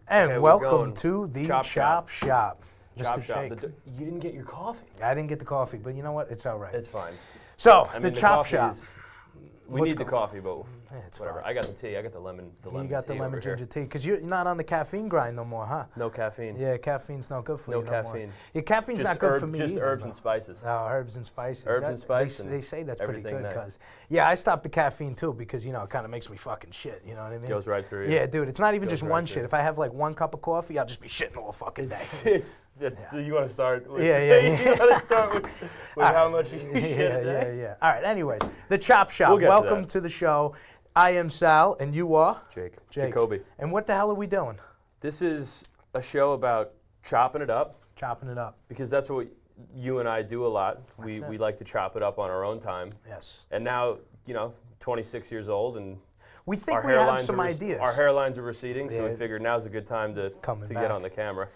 And Okay, welcome to the Chop Chop Shop. Chop Mr. Shop. Jake. You didn't get your coffee. I didn't get the coffee, but you know what? It's all right. It's fine. So, I the mean, Chop coffee Shop. We need the coffee, but It's whatever. fine. I got the tea. I got the lemon. The lemon You got tea the lemon over here. ginger tea, because you're not on the caffeine grind no more, huh? No caffeine. Yeah, caffeine's no good for you No no caffeine. more. Yeah, caffeine's Just not good for me Just either, herbs though. and spices. Oh, herbs and spices. Herbs and spice They, and they say that's pretty everything good, nice. because, yeah, I stopped the caffeine too, because, you know, it kind of makes me fucking shit, you know what I mean? Goes right through you. Yeah, dude, it's not even Goes just right one through shit. you. If I have like one cup of coffee, I'll just be shitting all fucking day. You want to start with, Yeah. you want to start with how much you shit a day? Yeah. All right, anyways, the Chop Shop. We'll get to Welcome that. to the show. I am Sal, and you are? Jake. Jake. Jacoby. And what the hell are we doing? This is a show about chopping it up, Chopping it up. because that's what you and I do a lot. We it. like to chop it up on our own time. Yes. And now, 26 years old, and We think our we have hairlines some are ideas. Our hairlines are receding, so we Yeah. figured now's a good time to coming get back. on the camera.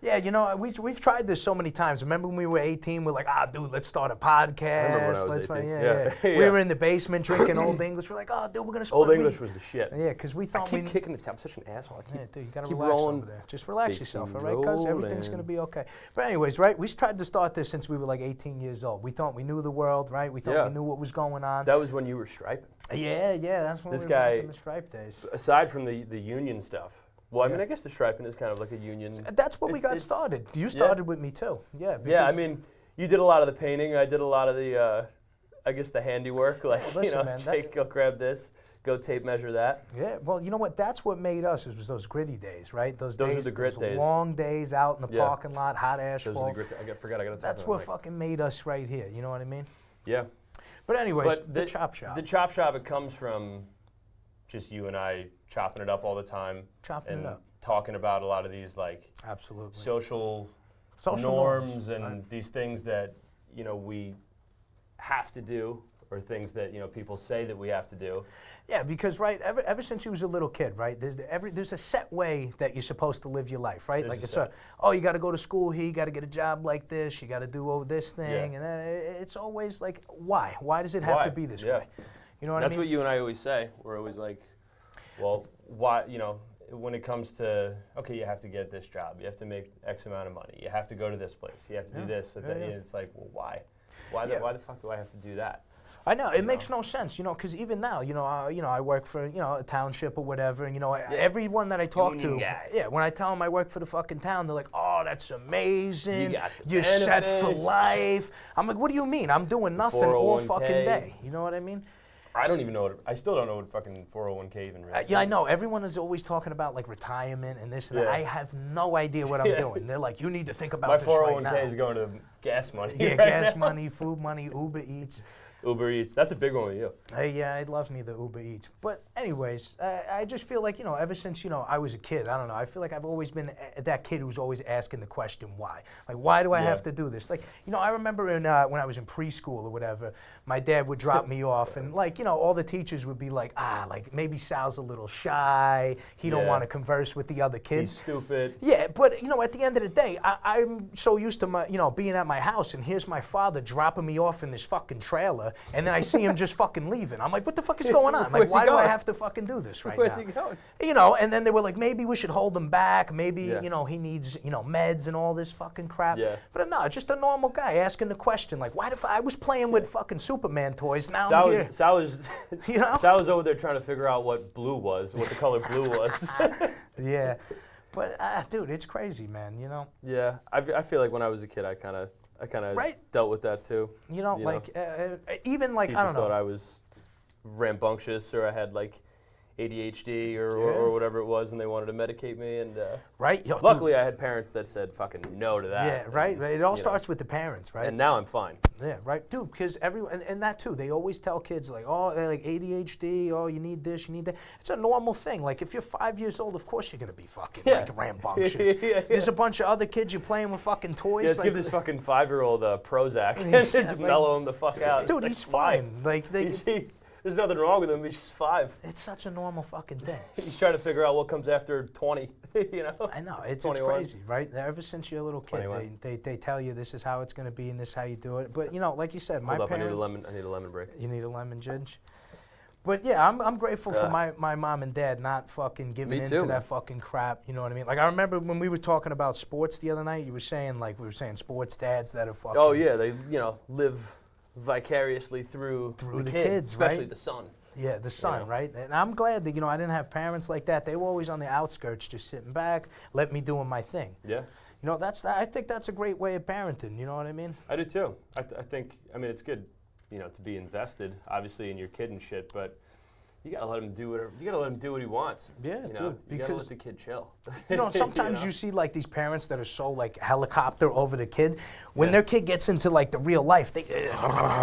Yeah, you know, we've tried this so many times. Remember when we were 18, we're like, dude, let's start a podcast. remember when I was Let's 18. Yeah. Yeah. We were in the basement drinking Old English. We're like, dude, we're going to start. Old English was the shit. Yeah, because we I thought keep kicking the table. I'm such an asshole. I Yeah, dude, you gotta keep relax rolling. over there. Just relax Keep yourself, all right? Because everything's gonna be okay. But anyways, right? We tried to start this since we were like 18 years old. We thought we knew the world, right? We thought Yeah. we knew what was going on. That was when you were striping. Yeah, that's when This we were back guy- in the stripe days. Aside from the union stuff. Well, I mean, Yeah. I guess the striping is kind of like a union. That's what we got It's- started. You started with me too. Yeah. Yeah, I because- mean, you did a lot of the painting. I did a lot of the, I guess, the handiwork. Like, listen, man, Jake, go grab this, go tape measure that. Yeah, well, you know what? That's what made us. It was those gritty days, right? Those Those are days, the grit those days. long days out in the Yeah. parking lot, hot Those asphalt. are the grit. I forgot. I got to talk That's about what Mike. fucking made us right here. You know what I mean? Yeah. But anyways, But the Chop Shop. The Chop Shop, it comes from just you and I chopping it up all the time. Chopping and it up. talking about a lot of these, like, Absolutely. social norms, and right. these things that, we have to do, or things that, people say that we have to do. Yeah, because right, ever since you was a little kid, right? There's a set way that you're supposed to live your life, right? There's Like a it's set. you got to go to school here, you got to get a job like this, you got to do this thing, Yeah. and it's always like, why? Why does it have Why? to be this Yeah. way? You know what That's I mean? what you and I always say. We're always like, well, why, when it comes to, okay, you have to get this job, you have to make X amount of money, you have to go to this place, you have to do this, Yeah, yeah. it's like, well, why? Why the fuck do I have to do that? I know it makes no sense, because even now, I work for a township or whatever, and everyone that I talk Union to, guy. yeah, when I tell them I work for the fucking town, they're like, "Oh, that's amazing! You got the You're set for benefits." life." I'm like, "What do you mean? I'm doing nothing all 401k. fucking day." You know what I mean? I don't even know I still don't know what fucking 401k even really Yeah, I is. know. Everyone is always talking about like retirement and this and that. Yeah. I have no idea what I'm Yeah. doing. They're like, "You need to think about My this 401k right now." is going to gas money. Yeah, right gas now. money, food money, Uber Eats. Uber Eats. That's a big one with you. Yeah, I love me the Uber Eats. But anyways, I just feel like, ever since, I was a kid, I don't know, I feel like I've always been that kid who's always asking the question, why? Like, why do I Yeah. have to do this? Like, I remember when I was in preschool or whatever, my dad would drop me off and like, all the teachers would be like, like maybe Sal's a little shy. He don't Yeah. want to converse with the other kids. He's stupid. Yeah, but at the end of the day, I'm so used to my, being at my house, and here's my father dropping me off in this fucking trailer, and then I see him just fucking leaving. I'm like, what the fuck is going on? Like, Where's he why do I going? have to fucking do this right Where's now? he going? And then they were like, maybe we should hold him back. Maybe, Yeah. he needs, meds and all this fucking crap. Yeah. But no, just a normal guy asking the question, like, why I was playing with fucking Superman toys, now Sal I'm here. was, Sal was, You know? Sal was over there trying to figure out what blue was, what the color blue was. Yeah. But, dude, it's crazy, man, Yeah, I feel like when I was a kid, I kind of Right. dealt with that too. Like, even like, Teachers I don't know. thought I was rambunctious, or I had like ADHD or Yeah. whatever it was, and they wanted to medicate me. And Right? Yo, dude, luckily, I had parents that said fucking no to that. yeah, right? And, It all you know, starts with the parents, right? And now I'm fine. Yeah, right, dude. Because everyone, and that too, they always tell kids like, oh, they're like ADHD. Oh, you need this, you need that. It's a normal thing. Like if you're 5 years old, of course you're gonna be fucking Yeah. like rambunctious. Yeah. There's a bunch of other kids you're playing with fucking toys. Yeah, let's like, give this fucking 5-year-old Prozac and just like- mellow him the fuck out. dude, It's he's like, fine. Like they, there's nothing wrong with him. He's just 5. it's such a normal fucking thing. He's trying to figure out what comes after 20. I know, it's 21. crazy, right? Ever since you're a little kid, 21. they tell you this is how it's going to be and this is how you do it. But, like you said, my Hold up, parents... I need a lemon break. You need a lemon, Judge? But yeah, I'm grateful for my mom and dad not fucking giving Me into too, man. that fucking crap. You know what I mean? Like I remember when we were talking about sports the other night, you were saying like we were saying sports dads that are fucking. Oh yeah, they live vicariously through the kid, kids, especially right? the son. Yeah, the son, know? right? And I'm glad that I didn't have parents like that. They were always on the outskirts, just sitting back, let me doing my thing. Yeah. I think that's a great way of parenting. You know what I mean? I do too. I think it's good, to be invested, obviously, in your kid and shit, but you gotta let him do whatever. You gotta let him do what he wants. Yeah, dude. because You gotta let the kid chill. Sometimes you see like these parents that are so like helicopter over the kid. When their kid gets into like the real life, they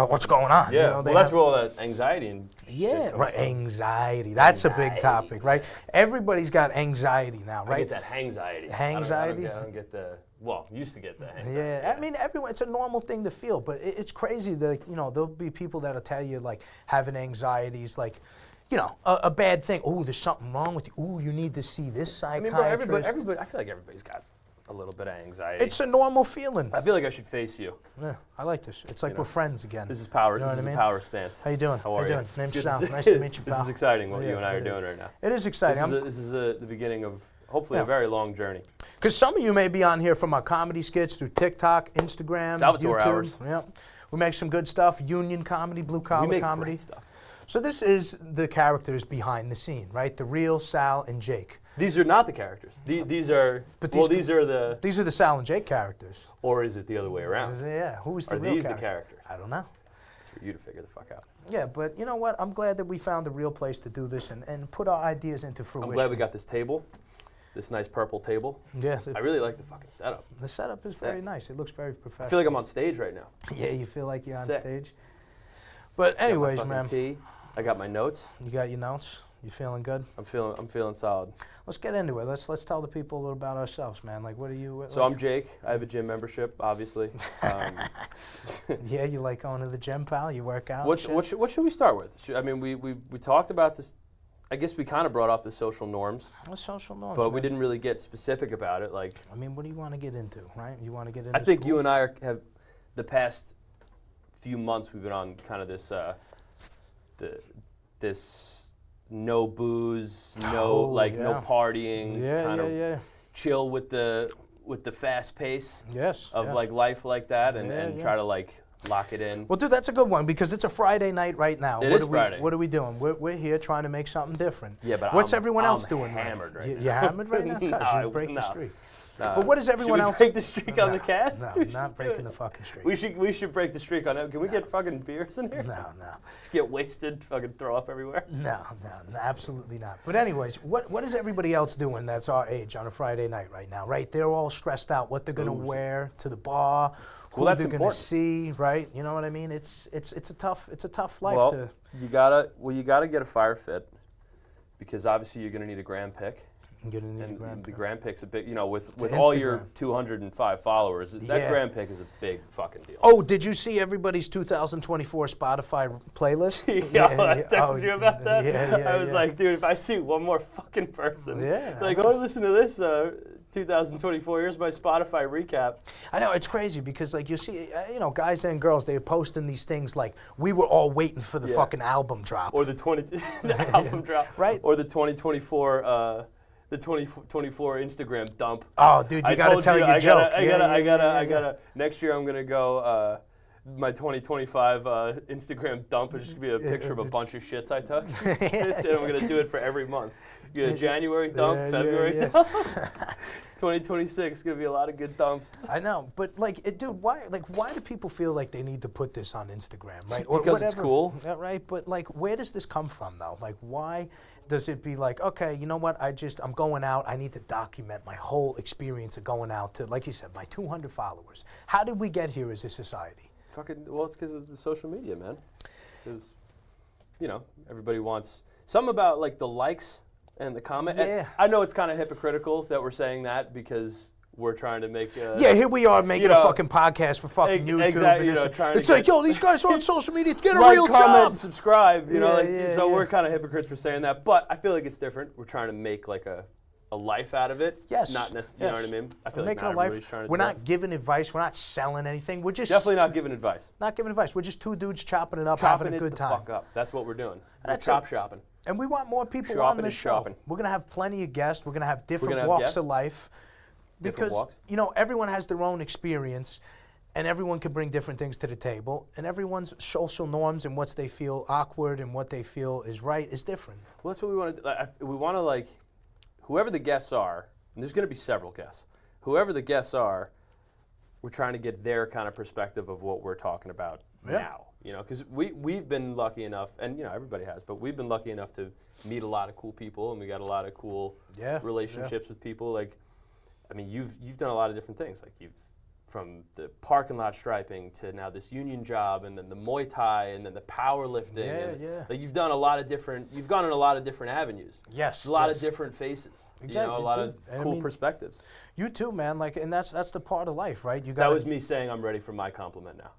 what's going on? Yeah, that's where all that anxiety and shit comes right. from. Anxiety. That's a big topic, right? Everybody's got anxiety now, right? I get that hangxiety. Hangxiety? I don't get the. Well, used to get the hangxiety. Yeah, I mean, everyone, it's a normal thing to feel, but it's crazy that, there'll be people that'll tell you, like, having anxieties, like, a bad thing. Oh, there's something wrong with you. Oh, you need to see this psychiatrist. I mean, bro, everybody, I feel like everybody's got a little bit of anxiety. It's a normal feeling. I feel like I should face you. Yeah, I like this. It's like we're friends again. This is power. You know this is what I a mean? power stance. How you doing? How are you? Doing? Name's Good Sal. to see- Nice to meet you, pal. This is exciting what Yeah, you and I are it doing is. right now. It is exciting. This is the beginning of hopefully a very long journey. Because some of you may be on here from our comedy skits through TikTok, Instagram, Salvatore YouTube. hours. Yep. We make some good stuff. Union comedy, blue collar We make comedy. great stuff. So this is the characters behind the scene, right? The real Sal and Jake. These are not the characters. These are. But These are the. These are the Sal and Jake characters. Or is it the other way around? Yeah. Who's the Are real these character? the characters? I don't know. It's for you to figure the fuck out. Yeah, but you know what? I'm glad that we found a real place to do this and put our ideas into fruition. I'm glad we got this table. This nice purple table. Yeah. I really like the fucking setup. The setup is Sick. very nice. It looks very professional. I feel like I'm on stage right now. Yeah, you feel like you're on Sick. stage. But Got my anyways, fucking man, tea. I got my notes. you got your notes. You feeling good? I'm feeling solid. Let's get into it. Let's tell the people a little about ourselves, man. Like, what are you? So I'm Jake. I have a gym membership, obviously. Yeah, you like going to the gym, pal? You work out? What should we start with? We talked about this. I guess we kind of brought up the social norms, What's social norms? but we man? didn't really get specific about it. Like, I mean, what do you want to get into, right? You want to get into I think school? you and I have the past few months we've been on kind of this this no booze, no partying, kind of chill with the fast pace of like life like that, and try to like lock it in. Well, dude, that's a good one because it's a Friday night right now. It is Friday. What are we doing? We're here trying to make something different. Yeah, but what's everyone else doing? Hammered right now. You're hammered right now? No, You break the no. streak. But what is everyone should we else? break the streak on the cast? No, We should not do breaking it. the fucking streak. We should break the streak on it. Can we get fucking beers in here? No. Just get wasted, fucking throw up everywhere. No, absolutely not. But anyways, what is everybody else doing that's our age on a Friday night right now, right? They're all stressed out what they're going to wear to the bar, who that's they're going to important. see, right? You know what I mean? It's a tough life Well, to. you gotta get a fire fit because obviously you're gonna need a gram pick. Get in And the gram pick's a big, with To all your Instagram. 205 followers, that Yeah. gram pick is a big fucking deal. Oh, did you see everybody's 2024 Spotify playlist? I texted you about that. Yeah, I was like, dude, if I see one more fucking person, Yeah, like, oh, listen to this 2024, here's my Spotify recap. I know, it's crazy because, like, you see, guys and girls, they're posting these things like, we were all waiting for the fucking album drop. Or the the album drop. Right. Or the 2024, the 2024 Instagram dump. Oh, dude, you got to tell your joke. I gotta. Next year, I'm gonna go. My 2025 Instagram dump is just gonna be a picture of a bunch of shits I took, and I'm gonna do it for every month. Get a January dump, February dump. 2026 is gonna be a lot of good dumps. I know, but dude, why do people feel like they need to put this on Instagram, right? Because it's cool. Yeah, right? But where does this come from though? Like, why does it be like, okay, you know what? I'm going out. I need to document my whole experience of going out to, like you said, my 200 followers. How did we get here as a society? It's because of the social media, man. Because, everybody wants something about like the likes and the comment. Yeah. And I know it's kind of hypocritical that we're saying that because we're trying to make. Yeah, here we are making a fucking podcast for fucking YouTube. Exactly. And it's like, yo, these guys are on social media. Get a like, real comment, job. subscribe. So Yeah. we're kind of hypocrites for saying that, but I feel like it's different. We're trying to make like a a life out of it. Yes. Not necessarily, you know what I mean? I feel We're like making not a life. everybody's trying to We're do not that. giving advice. We're not selling anything. We're just Definitely not giving advice. not giving advice. We're just two dudes chopping it up, Chopping having a it good the time. fuck up. That's what we're doing. We're That's chop it. shopping. And we want more people Shopping on this and show. shopping. We're gonna have plenty of guests. We're gonna have different gonna have walks guests? of life. Different Because walks? you know everyone has their own experience, and everyone can bring different things to the table. And everyone's social norms and what they feel awkward and what they feel is right is different. Well, that's what we want to do. We want to, like, whoever the guests are, and there's going to be several guests, whoever the guests are, we're trying to get their kind of perspective of what we're talking about now. You know, because we've been lucky enough, and, you know, everybody has, but we've been lucky enough to meet a lot of cool people, and we got a lot of cool relationships with people. Like, I mean, you've done a lot of different things. Like, you've from the parking lot striping to now this union job, and then the Muay Thai, and then the powerlifting. Like, you've done a lot of different. You've gone in a lot of different avenues. Yes. A lot of different faces. Exactly. You know, a lot of cool I mean, perspectives. You too, man. Like, and that's the part of life, right? You got. That was me saying I'm ready for my compliment now.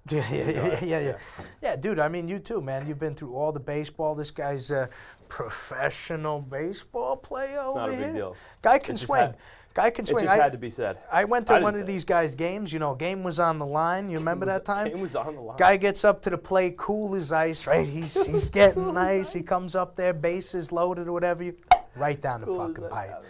Yeah, dude. I mean, you too, man. You've been through all the baseball. This guy's a professional baseball player over Not a here. big deal. Guy can swing. Guy can swing. It just had to be said. I went to I didn't one say of it. these guys' games. You know, game was on the line. You remember that time? Game was on the line. Guy gets up to the plate, cool as ice, right? He's getting nice. He comes up there, bases loaded or whatever. Right down the fucking pipe.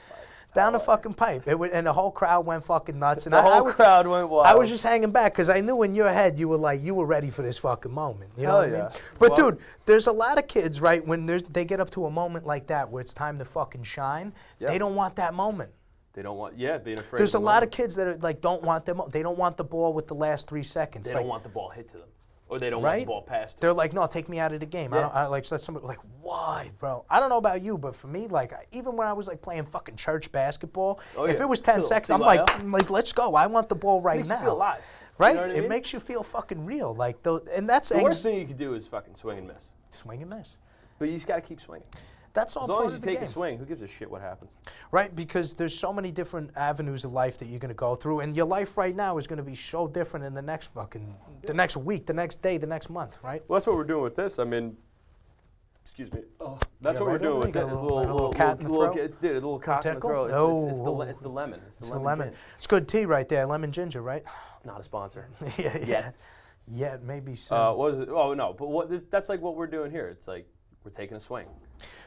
Down the fucking pipe. And the whole crowd went fucking nuts. And The whole crowd went wild. I was just hanging back because I knew in your head you were ready for this fucking moment. You know what I mean? But dude, there's a lot of kids, right? When they get up to a moment like that where it's time to fucking shine, they don't want that moment. They don't want, being afraid. There's a lot of kids that are like don't want them. They don't want the ball with the last 3 seconds. They like, don't want the ball hit to them, or they don't want the ball passed to them. They're like, no, take me out of the game. I like let somebody like, why, bro? I don't know about you, but for me, like, even when I was like playing fucking church basketball, if it was 10 seconds, I'm like, let's go. I want the ball right now. Makes you feel alive. Right? You know what I mean? It makes you feel fucking real. Like, and that's the worst thing you could do is fucking swing and miss. Swing and miss. But you just got to keep swinging. That's all as long part as you of the take game. a swing, who gives a shit what happens? Right, because there's so many different avenues of life that you're going to go through, and your life right now is going to be so different in the next the next week, the next day, the next month, right? Well, that's what we're doing with this. I mean, excuse me. Oh, that's what we're doing with that. A little cat in the throat? Dude, a little cock in the throat. It's the lemon. It's the lemon. Gin. It's good tea right there, lemon ginger, right? Not a sponsor. Yeah, maybe so. What is it? Oh, no, but that's like what we're doing here. It's like we're taking a swing.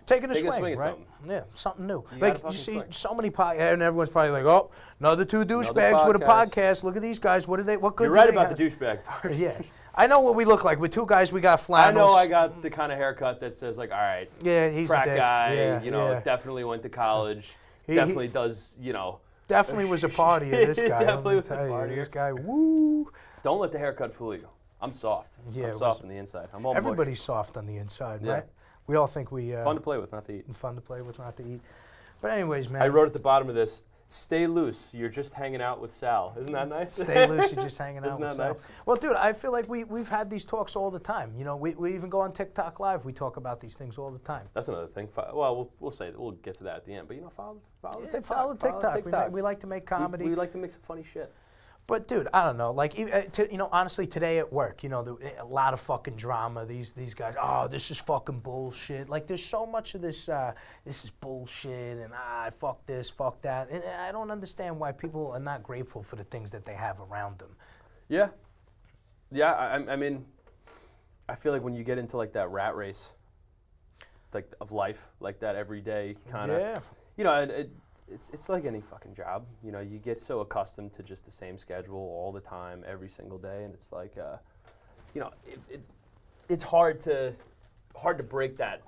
Taking a swing, at right? something. Yeah, something new. You You see swing. so many podcasts, and everyone's probably like, "Oh, another two douchebags with a podcast. Look at these guys. What good? You're right about the douchebag part. Yeah, I know what we look like. We're two guys. We got I flannels. know I got the kind of haircut that says like, all right, he's frat a dick. guy. Yeah, definitely went to college. He definitely does. Definitely was a partier. This guy. Definitely was a partier. This guy. Woo. Don't let the haircut fool you. I'm soft. Yeah, I'm soft on the inside. I'm all everybody's soft on the inside, Yeah. right? We all think we fun to play with, not to eat. Fun to play with, not to eat. But anyways, man. I wrote at the bottom of this, stay loose, you're just hanging out with Sal. Isn't that nice? Stay loose, you're just hanging out with Isn't that Sal. nice? Well, dude, I feel like we've had these talks all the time. You know, we even go on TikTok Live. We talk about these things all the time. That's another thing. Well, we'll say that. We'll get to that at the end. But, follow the TikTok. Follow TikTok. We like to make comedy. We like to make some funny shit. But dude, I don't know. Like, honestly, today at work, a lot of fucking drama. These guys, oh, this is fucking bullshit. Like, there's so much of this. This is bullshit, and fuck this, fuck that. And I don't understand why people are not grateful for the things that they have around them. Yeah, I mean, I feel like when you get into like that rat race, like of life, like that everyday kind of, It's like any fucking job. You get so accustomed to just the same schedule all the time, every single day, and it's like, it's hard to break that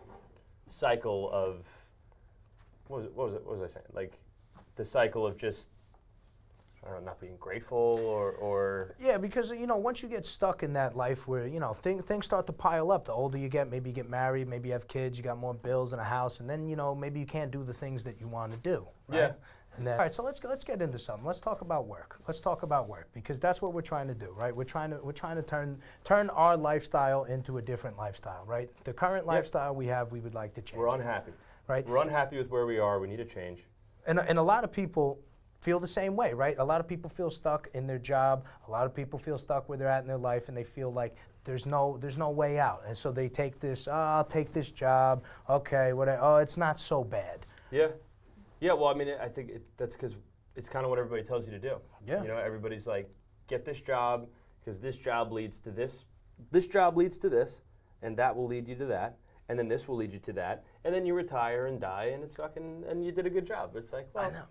cycle of what was I saying? Like the cycle of just not being grateful or yeah, because once you get stuck in that life where things start to pile up. The older you get, maybe you get married, maybe you have kids, you got more bills and a house, and then maybe you can't do the things that you want to do. Right? Yeah. And then, all right, so let's get into something. Let's talk about work. Let's talk about work because that's what we're trying to do, right? We're trying to turn our lifestyle into a different lifestyle, right? The current lifestyle we have, we would like to change. We're unhappy. Right? We're unhappy with where we are. We need a change. And a lot of people feel the same way, right? A lot of people feel stuck in their job. A lot of people feel stuck where they're at in their life, and they feel like there's no way out. And so they take this, I'll take this job. Okay, whatever. Oh, it's not so bad. Yeah. Yeah, well, I mean, I think that's because it's kind of what everybody tells you to do. Yeah. You know, everybody's like, get this job because this job leads to this. This job leads to this, and that will lead you to that, and then this will lead you to that, and then you retire and die, and it's fucking, and you did a good job. It's like, well, I know.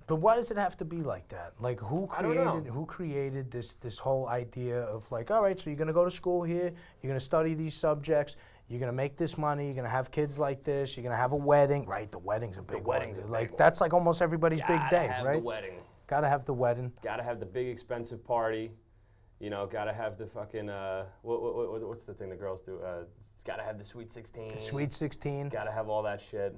But why does it have to be like that? Like, who I don't know. created this whole idea of like, all right, so you're gonna go to school here, you're gonna study these subjects, you're gonna make this money, you're gonna have kids like this, you're gonna have a wedding, right? The wedding's a big wedding's one. a Like big that's like almost everybody's big day, have right? the wedding. Gotta have the wedding. Gotta have the big expensive party. You know, gotta have the fucking what's the thing the girls do? It's gotta have the sweet 16. The sweet 16. Gotta have all that shit.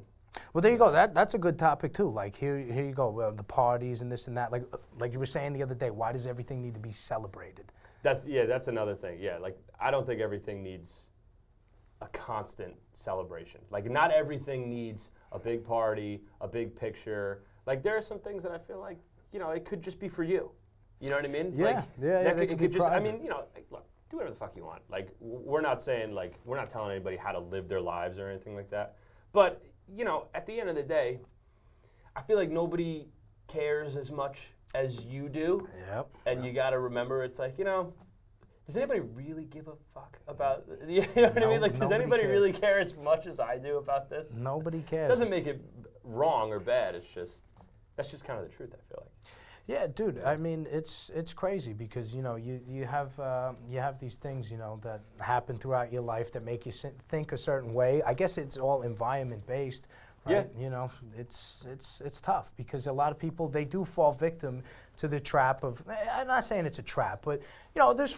Well, there you go. That's a good topic too. Like here you go. The parties and this and that. Like you were saying the other day. Why does everything need to be celebrated? That's another thing. Yeah, like I don't think everything needs a constant celebration. Like not everything needs a big party, a big picture. Like there are some things that I feel like, you know, it could just be for you. You know what I mean? Yeah, like, yeah. It could just. I mean, you know, like, look, do whatever the fuck you want. Like we're not saying like we're not telling anybody how to live their lives or anything like that. But you know, at the end of the day, I feel like nobody cares as much as you do. Yep. And you got to remember, it's like, you know, does anybody really give a fuck about, you know what I mean? Like, does anybody really care as much as I do about this? Nobody cares. It doesn't make it wrong or bad. It's just, that's just kind of the truth, I feel like. Yeah, dude. I mean, it's crazy because you know you have these things, you know, that happen throughout your life that make you think a certain way. I guess it's all environment based, right? Yeah. You know, it's tough because a lot of people they do fall victim to the trap of. I'm not saying it's a trap, but you know, there's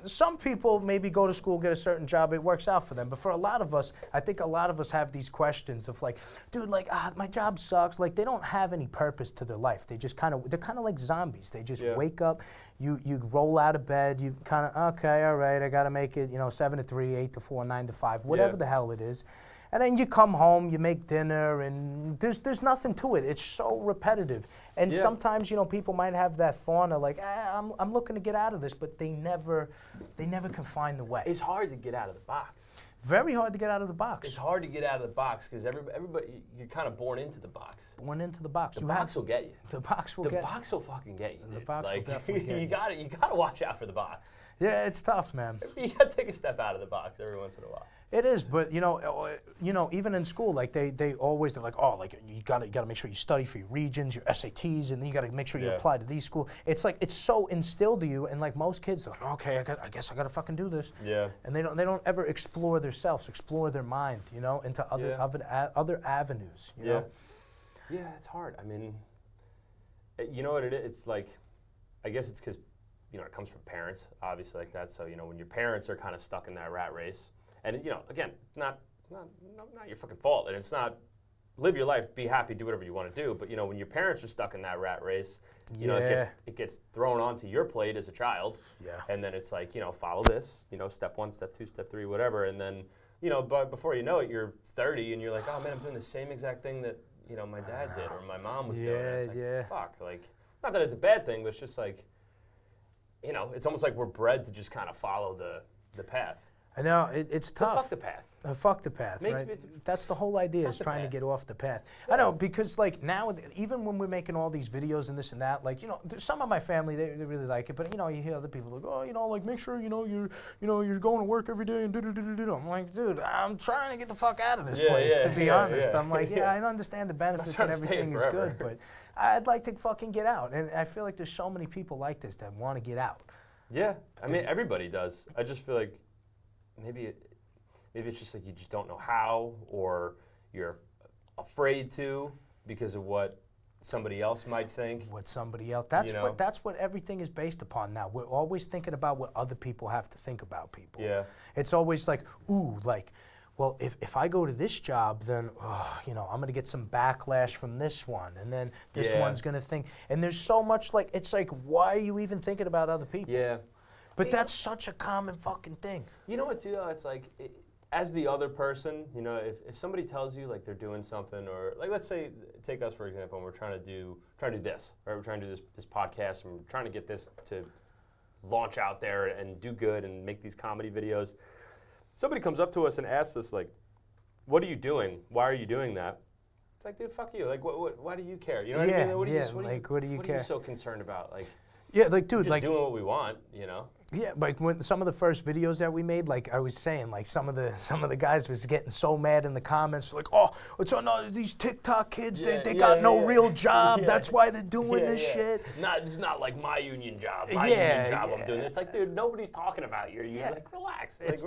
some people maybe go to school, get a certain job, it works out for them. But for a lot of us, I think a lot of us have these questions of like, dude, like my job sucks. Like they don't have any purpose to their life. They just they're kind of like zombies. They just wake up, you roll out of bed, you kind of okay, all right, I got to make it, you know, 7 to 3, 8 to 4, 9 to 5, whatever the hell it is. And then you come home, you make dinner, and there's nothing to it. It's so repetitive. And sometimes, you know, people might have that thought of like, I'm looking to get out of this, but they never can find the way. It's hard to get out of the box. Very hard to get out of the box. It's hard to get out of the box because everybody, you're kind of born into the box. Born into the box. The box will get you. The box will get you. The box will fucking get you. The box will definitely get you. You gotta watch out for the box. Yeah, it's tough, man. You gotta take a step out of the box every once in a while. It is, but you know, even in school, like they're like, oh, like you gotta make sure you study for your regions, your SATs, and then you gotta make sure you apply to these schools. It's like it's so instilled to you, and like most kids, they're like, okay, I guess I gotta fucking do this. Yeah. And they don't ever explore themselves, explore their mind, you know, into other avenues. You know? Yeah, it's hard. I mean, you know what it is? It's like, I guess it's because, you know, it comes from parents, obviously like that. So you know, when your parents are kind of stuck in that rat race. And you know, again, not your fucking fault, and it's not live your life, be happy, do whatever you want to do. But you know, when your parents are stuck in that rat race, you know, it gets thrown onto your plate as a child. Yeah. And then it's like, you know, follow this, you know, step 1, step 2, step 3, whatever, and then you know, but before you know it, you're 30, and you're like, oh man, I'm doing the same exact thing that you know my dad did or my mom was doing. It's like, fuck, like, not that it's a bad thing, but it's just like, you know, it's almost like we're bred to just kind of follow the path. I know, it's tough. Fuck the path. Fuck the path, right? That's the whole idea, is trying to get off the path. Yeah. I know, because like now, even when we're making all these videos and this and that, like, you know, some of my family, they really like it, but you know, you hear other people like, oh, you know, like make sure, you're going to work every day and do. I'm like, dude, I'm trying to get the fuck out of this place, to be honest. I'm like, I understand the benefits and everything is good, but I'd like to fucking get out. And I feel like there's so many people like this that want to get out. Yeah, I mean, everybody does. I just feel like maybe it's just like you just don't know how, or you're afraid to because of what somebody else might think. What somebody else. That's what everything is based upon now. We're always thinking about what other people have to think about people. Yeah. It's always like, ooh, like, well, if I go to this job, then, you know, I'm going to get some backlash from this one, and then this one's going to think. And there's so much, like, it's like, why are you even thinking about other people? Yeah. But that's such a common fucking thing. You know what, too, though? It's like, as the other person, you know, if somebody tells you, like, they're doing something, or, like, let's say, take us, for example, and we're trying to do this, right? We're trying to do this podcast, and we're trying to get this to launch out there and do good and make these comedy videos. Somebody comes up to us and asks us, like, what are you doing? Why are you doing that? It's like, dude, fuck you. Like, why do you care? You know what I mean? What do you care? What are you so concerned about? Like, yeah, like, dude, just like doing what we want, you know? Yeah, like when some of the first videos that we made, like I was saying, like some of the guys was getting so mad in the comments, like, oh, it's on these TikTok kids, they got no real job, that's why they're doing this shit. It's not like my union job. My union job I'm doing. It's like, dude, nobody's talking about your union. Like, relax. Like,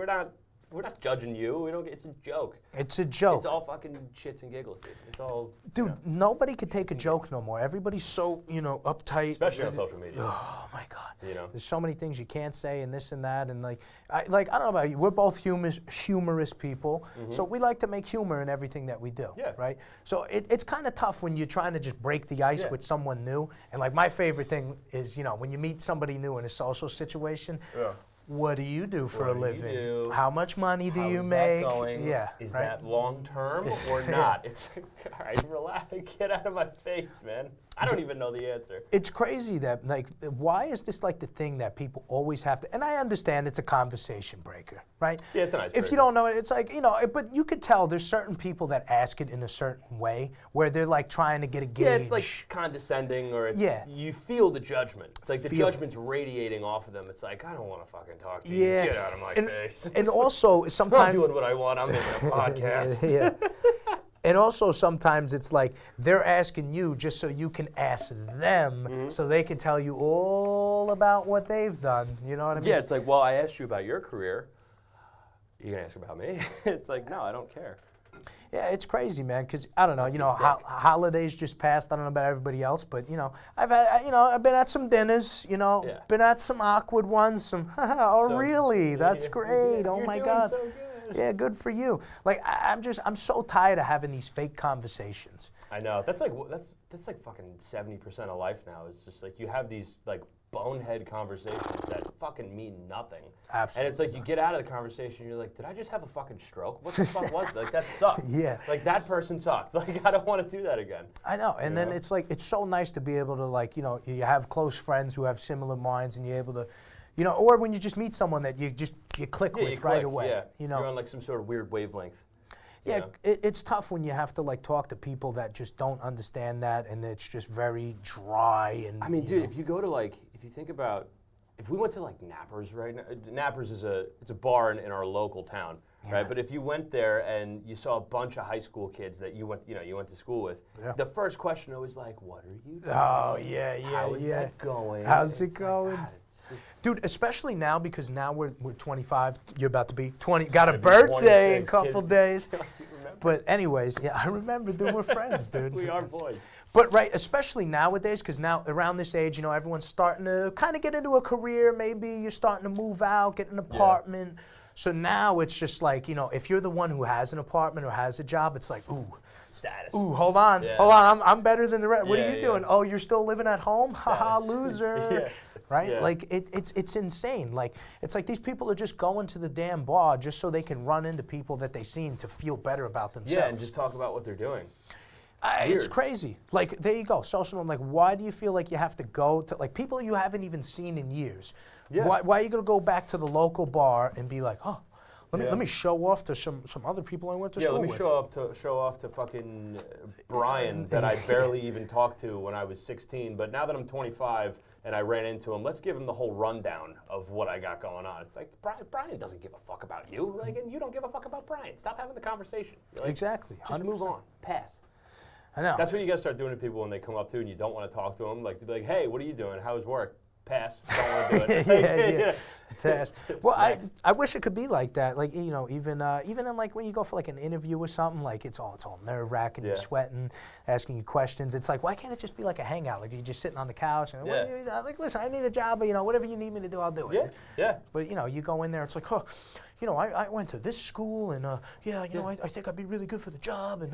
we're not judging you. We don't. It's a joke. It's a joke. It's all fucking shits and giggles, dude. It's all. Dude, you know. nobody could take a joke no more. Everybody's so, uptight. Especially on social media. Oh my God. You know. There's so many things you can't say and this and that and I don't know about you. We're both humorous people, so we like to make humor in everything that we do. Yeah. Right. So it's kind of tough when you're trying to just break the ice with someone new. And like my favorite thing is, when you meet somebody new in a social situation. Yeah. What do you do for a living? How much money do you make? That going? Yeah. Is that long term or not? It's like, all right, relax, get out of my face, man. I don't even know the answer. It's crazy that, like, why is this like the thing that people always have to, and I understand it's a conversation breaker, right? Yeah, it's a nice If you don't know it, it's like, but you could tell there's certain people that ask it in a certain way where they're like trying to get a gauge. Yeah, it's like condescending or you feel the judgment. It's like the judgment's radiating off of them. It's like, I don't want to fucking talk to you. Get out of my face. And also sometimes. I'm doing what I want. I'm making a podcast. Yeah. And also sometimes it's like they're asking you just so you can ask them so they can tell you all about what they've done. You know what I mean? Yeah, it's like, well, I asked you about your career. You gonna ask about me? It's like, no, I don't care. Yeah, it's crazy, man. Because I don't know, holidays just passed. I don't know about everybody else, but I've been at some dinners. Been at some awkward ones. Some really? That's great. Oh my God. So good. Yeah, good for you. Like I'm so tired of having these fake conversations. I know. That's like fucking 70% of life now. It's just like you have these like bonehead conversations that fucking mean nothing. Absolutely. And it's like you get out of the conversation, you're like, did I just have a fucking stroke? What the fuck was it? Like that sucked. Yeah. Like that person sucked. Like I don't want to do that again. I know. And then it's like it's so nice to be able to you have close friends who have similar minds and you're able to. Or when you just meet someone that you click with right away. Yeah. You're on like some sort of weird wavelength. Yeah, it's tough when you have to talk to people that just don't understand that, and it's just very dry. And I mean, dude, if you go to if you think about, if we went to Nappers right now, Nappers is it's a bar in our local town, right? But if you went there and you saw a bunch of high school kids that you went to school with, the first question was like, "What are you doing? Oh yeah, How is that going? How's it going?" God, dude, especially now because now we're 25. You're about to be 20. Got a birthday in a couple days. But anyways, yeah, I remember. Dude, we're friends, dude. We are boys. But right, especially nowadays, because now around this age, everyone's starting to kind of get into a career. Maybe you're starting to move out, get an apartment. Yeah. So now it's just like, if you're the one who has an apartment or has a job, it's like, ooh. Status. Ooh, hold on. I'm better than the rest. What are you doing? Oh, you're still living at home? Haha, loser. Right? Yeah. Like it's insane. Like it's like these people are just going to the damn bar just so they can run into people that they seen to feel better about themselves. Yeah, and just talk about what they're doing. It's crazy. Like there you go, social. Like why do you feel like you have to go to people you haven't even seen in years? Yeah. Why are you gonna go back to the local bar and be like, oh? Let me show off to some other people I went to school with. Yeah, let me show off to fucking Brian that I barely even talked to when I was 16. But now that I'm 25 and I ran into him, let's give him the whole rundown of what I got going on. It's like Brian doesn't give a fuck about you, and you don't give a fuck about Brian. Stop having the conversation. Exactly. 100%. Just move on. Pass. I know. That's what you guys start doing to people when they come up to you and you don't want to talk to them. Like to be like, hey, what are you doing? How's work? Pass. Don't want to do it. yeah. Pass. Well, I wish it could be like that. Like even in when you go for an interview or something, it's all nerve-wracking. You're sweating, asking you questions. It's like, why can't it just be like a hangout? Like you're just sitting on the couch and listen, I need a job, but whatever you need me to do, I'll do it. Yeah. But you go in there, it's like, oh, I went to this school and I think I'd be really good for the job and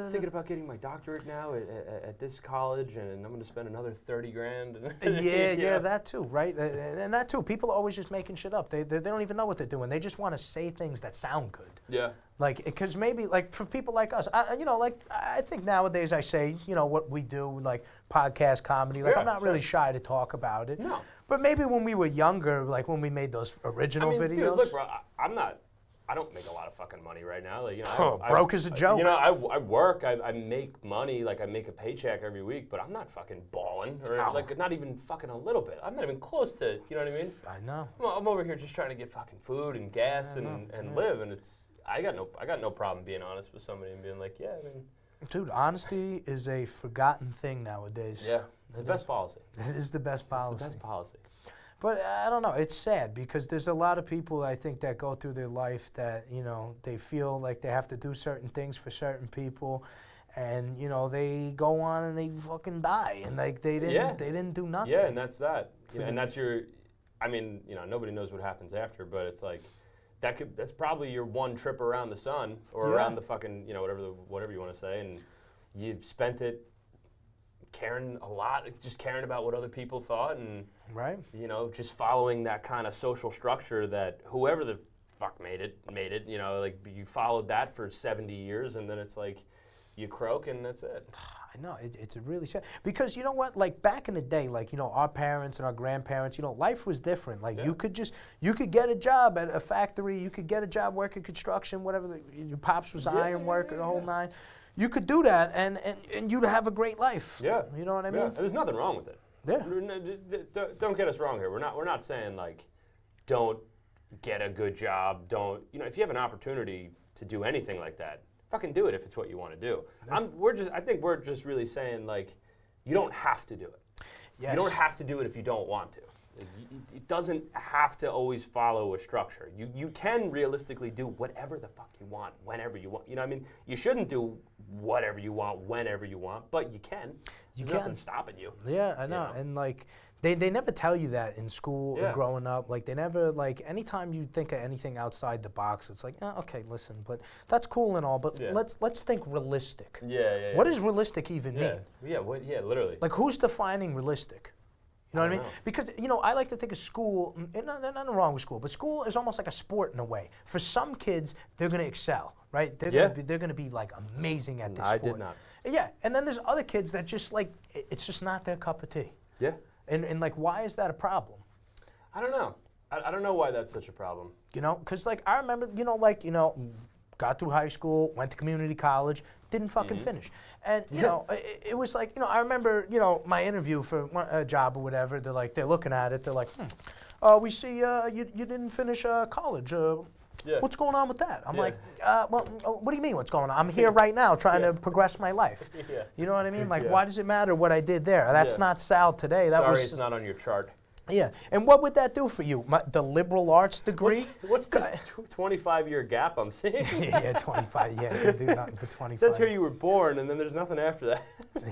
thinking about getting my doctorate now at this college and I'm going to spend another $30,000. Yeah, that too, right? And that too. People are always just making shit up. They don't even know what they're doing. They just want to say things that sound good. Yeah. Because maybe for people like us, I think nowadays I say what we do, podcast comedy. I'm not really shy to talk about it. No. But maybe when we were younger, when we made those original videos. Dude, look, bro, I'm not I don't make a lot of fucking money right now. Like, you know, broke as a joke. You know, I work. I make money. Like, I make a paycheck every week, but I'm not fucking balling or like not even fucking a little bit. I'm not even close to. You know what I mean? I know. I'm over here just trying to get fucking food and gas and live, and I got no problem being honest with somebody and being like, yeah, I mean. Dude, honesty is a forgotten thing nowadays. Yeah, it's the best policy. It is the best policy. It's the best policy. But I don't know. It's sad because there's a lot of people I think that go through their life that, you know, they feel like they have to do certain things for certain people, and you know they go on and they fucking die, and like they didn't do nothing. Yeah, and that's that. Yeah, and that's your. I mean, you know, nobody knows what happens after, but it's like that's probably your one trip around the sun or around the fucking, you know, whatever you want to say, and you spent it caring a lot, just caring about what other people thought, and you know, just following that kind of social structure that whoever the fuck made it, you know, like you followed that for 70 years, and then it's like you croak and that's it. I know, it's a really sad, because you know what, like back in the day, like, you know, our parents and our grandparents, you know, life was different. Like you could get a job at a factory, you could get a job working construction, whatever, your pops was iron worker, the whole nine. You could do that and you'd have a great life. Yeah. You know what I mean? Yeah. There's nothing wrong with it. Yeah. Don't get us wrong here. We're not saying like don't get a good job, don't, you know, if you have an opportunity to do anything like that, fucking do it if it's what you want to do. I think we're just really saying like you don't have to do it. Yes. You don't have to do it if you don't want to. It doesn't have to always follow a structure. You can realistically do whatever the fuck you want, whenever you want. You know what I mean? You shouldn't do whatever you want, whenever you want, but you can. There's nothing stopping you. Yeah, I know. And like, they never tell you that in school and growing up. Like, they never, like, anytime you think of anything outside the box, it's like, okay, listen, but that's cool and all, but let's think realistic. Yeah. What does realistic even mean? Yeah, literally. Like, who's defining realistic? You know what I mean? Because, you know, I like to think of school, and there's nothing wrong with school, but school is almost like a sport in a way. For some kids, they're going to excel, right? They're going to be like amazing at this sport. I did not. Yeah, and then there's other kids that just like, it's just not their cup of tea. Yeah. And like, why is that a problem? I don't know. I don't know why that's such a problem. You know, because like, I remember, you know, like, you know, got through high school, went to community college, didn't fucking finish. And, you know, it was like, you know, I remember, you know, my interview for a job or whatever, they're looking at it, they're like, we see you didn't finish college. What's going on with that? I'm like, well, what do you mean what's going on? I'm here right now trying to progress my life. You know what I mean? Like, why does it matter what I did there? That's not Sal today. Sorry, it's not on your chart. Yeah, and what would that do for you? The liberal arts degree? What's this 25-year gap I'm seeing? Yeah, 25. Yeah, you can do nothing for 25. It says here you were born, and then there's nothing after that.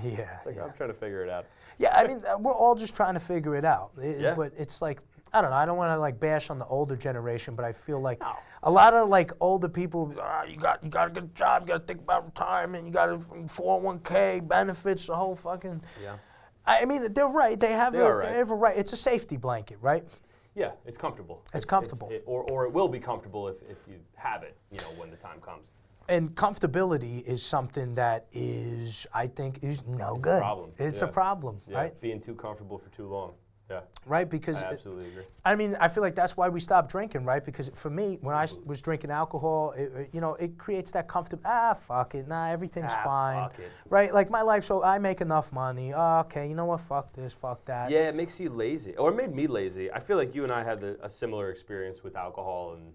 Yeah. It's like, I'm trying to figure it out. Yeah, I mean, we're all just trying to figure it out. But it's like, I don't know, I don't want to like bash on the older generation, but I feel like a lot of like older people, you got to get a job, you got to think about retirement, you got to 401k, benefits, the whole fucking... Yeah. I mean, they're right. They have a right. It's a safety blanket, right? Yeah, it's comfortable. It's comfortable. Or it will be comfortable if you have it, you know, when the time comes. And comfortability is something that is, I think, is no good. It's a problem. It's a problem, right? Being too comfortable for too long. Yeah. Right, because I absolutely agree. I mean, I feel like that's why we stopped drinking, right? Because for me, when I was drinking alcohol, you know, it creates that comfortable. Fuck it, everything's fine, fuck it. Right? Like my life, so I make enough money. Okay, you know what? Fuck this, fuck that. Yeah, it makes you lazy, or it made me lazy. I feel like you and I had a similar experience with alcohol, and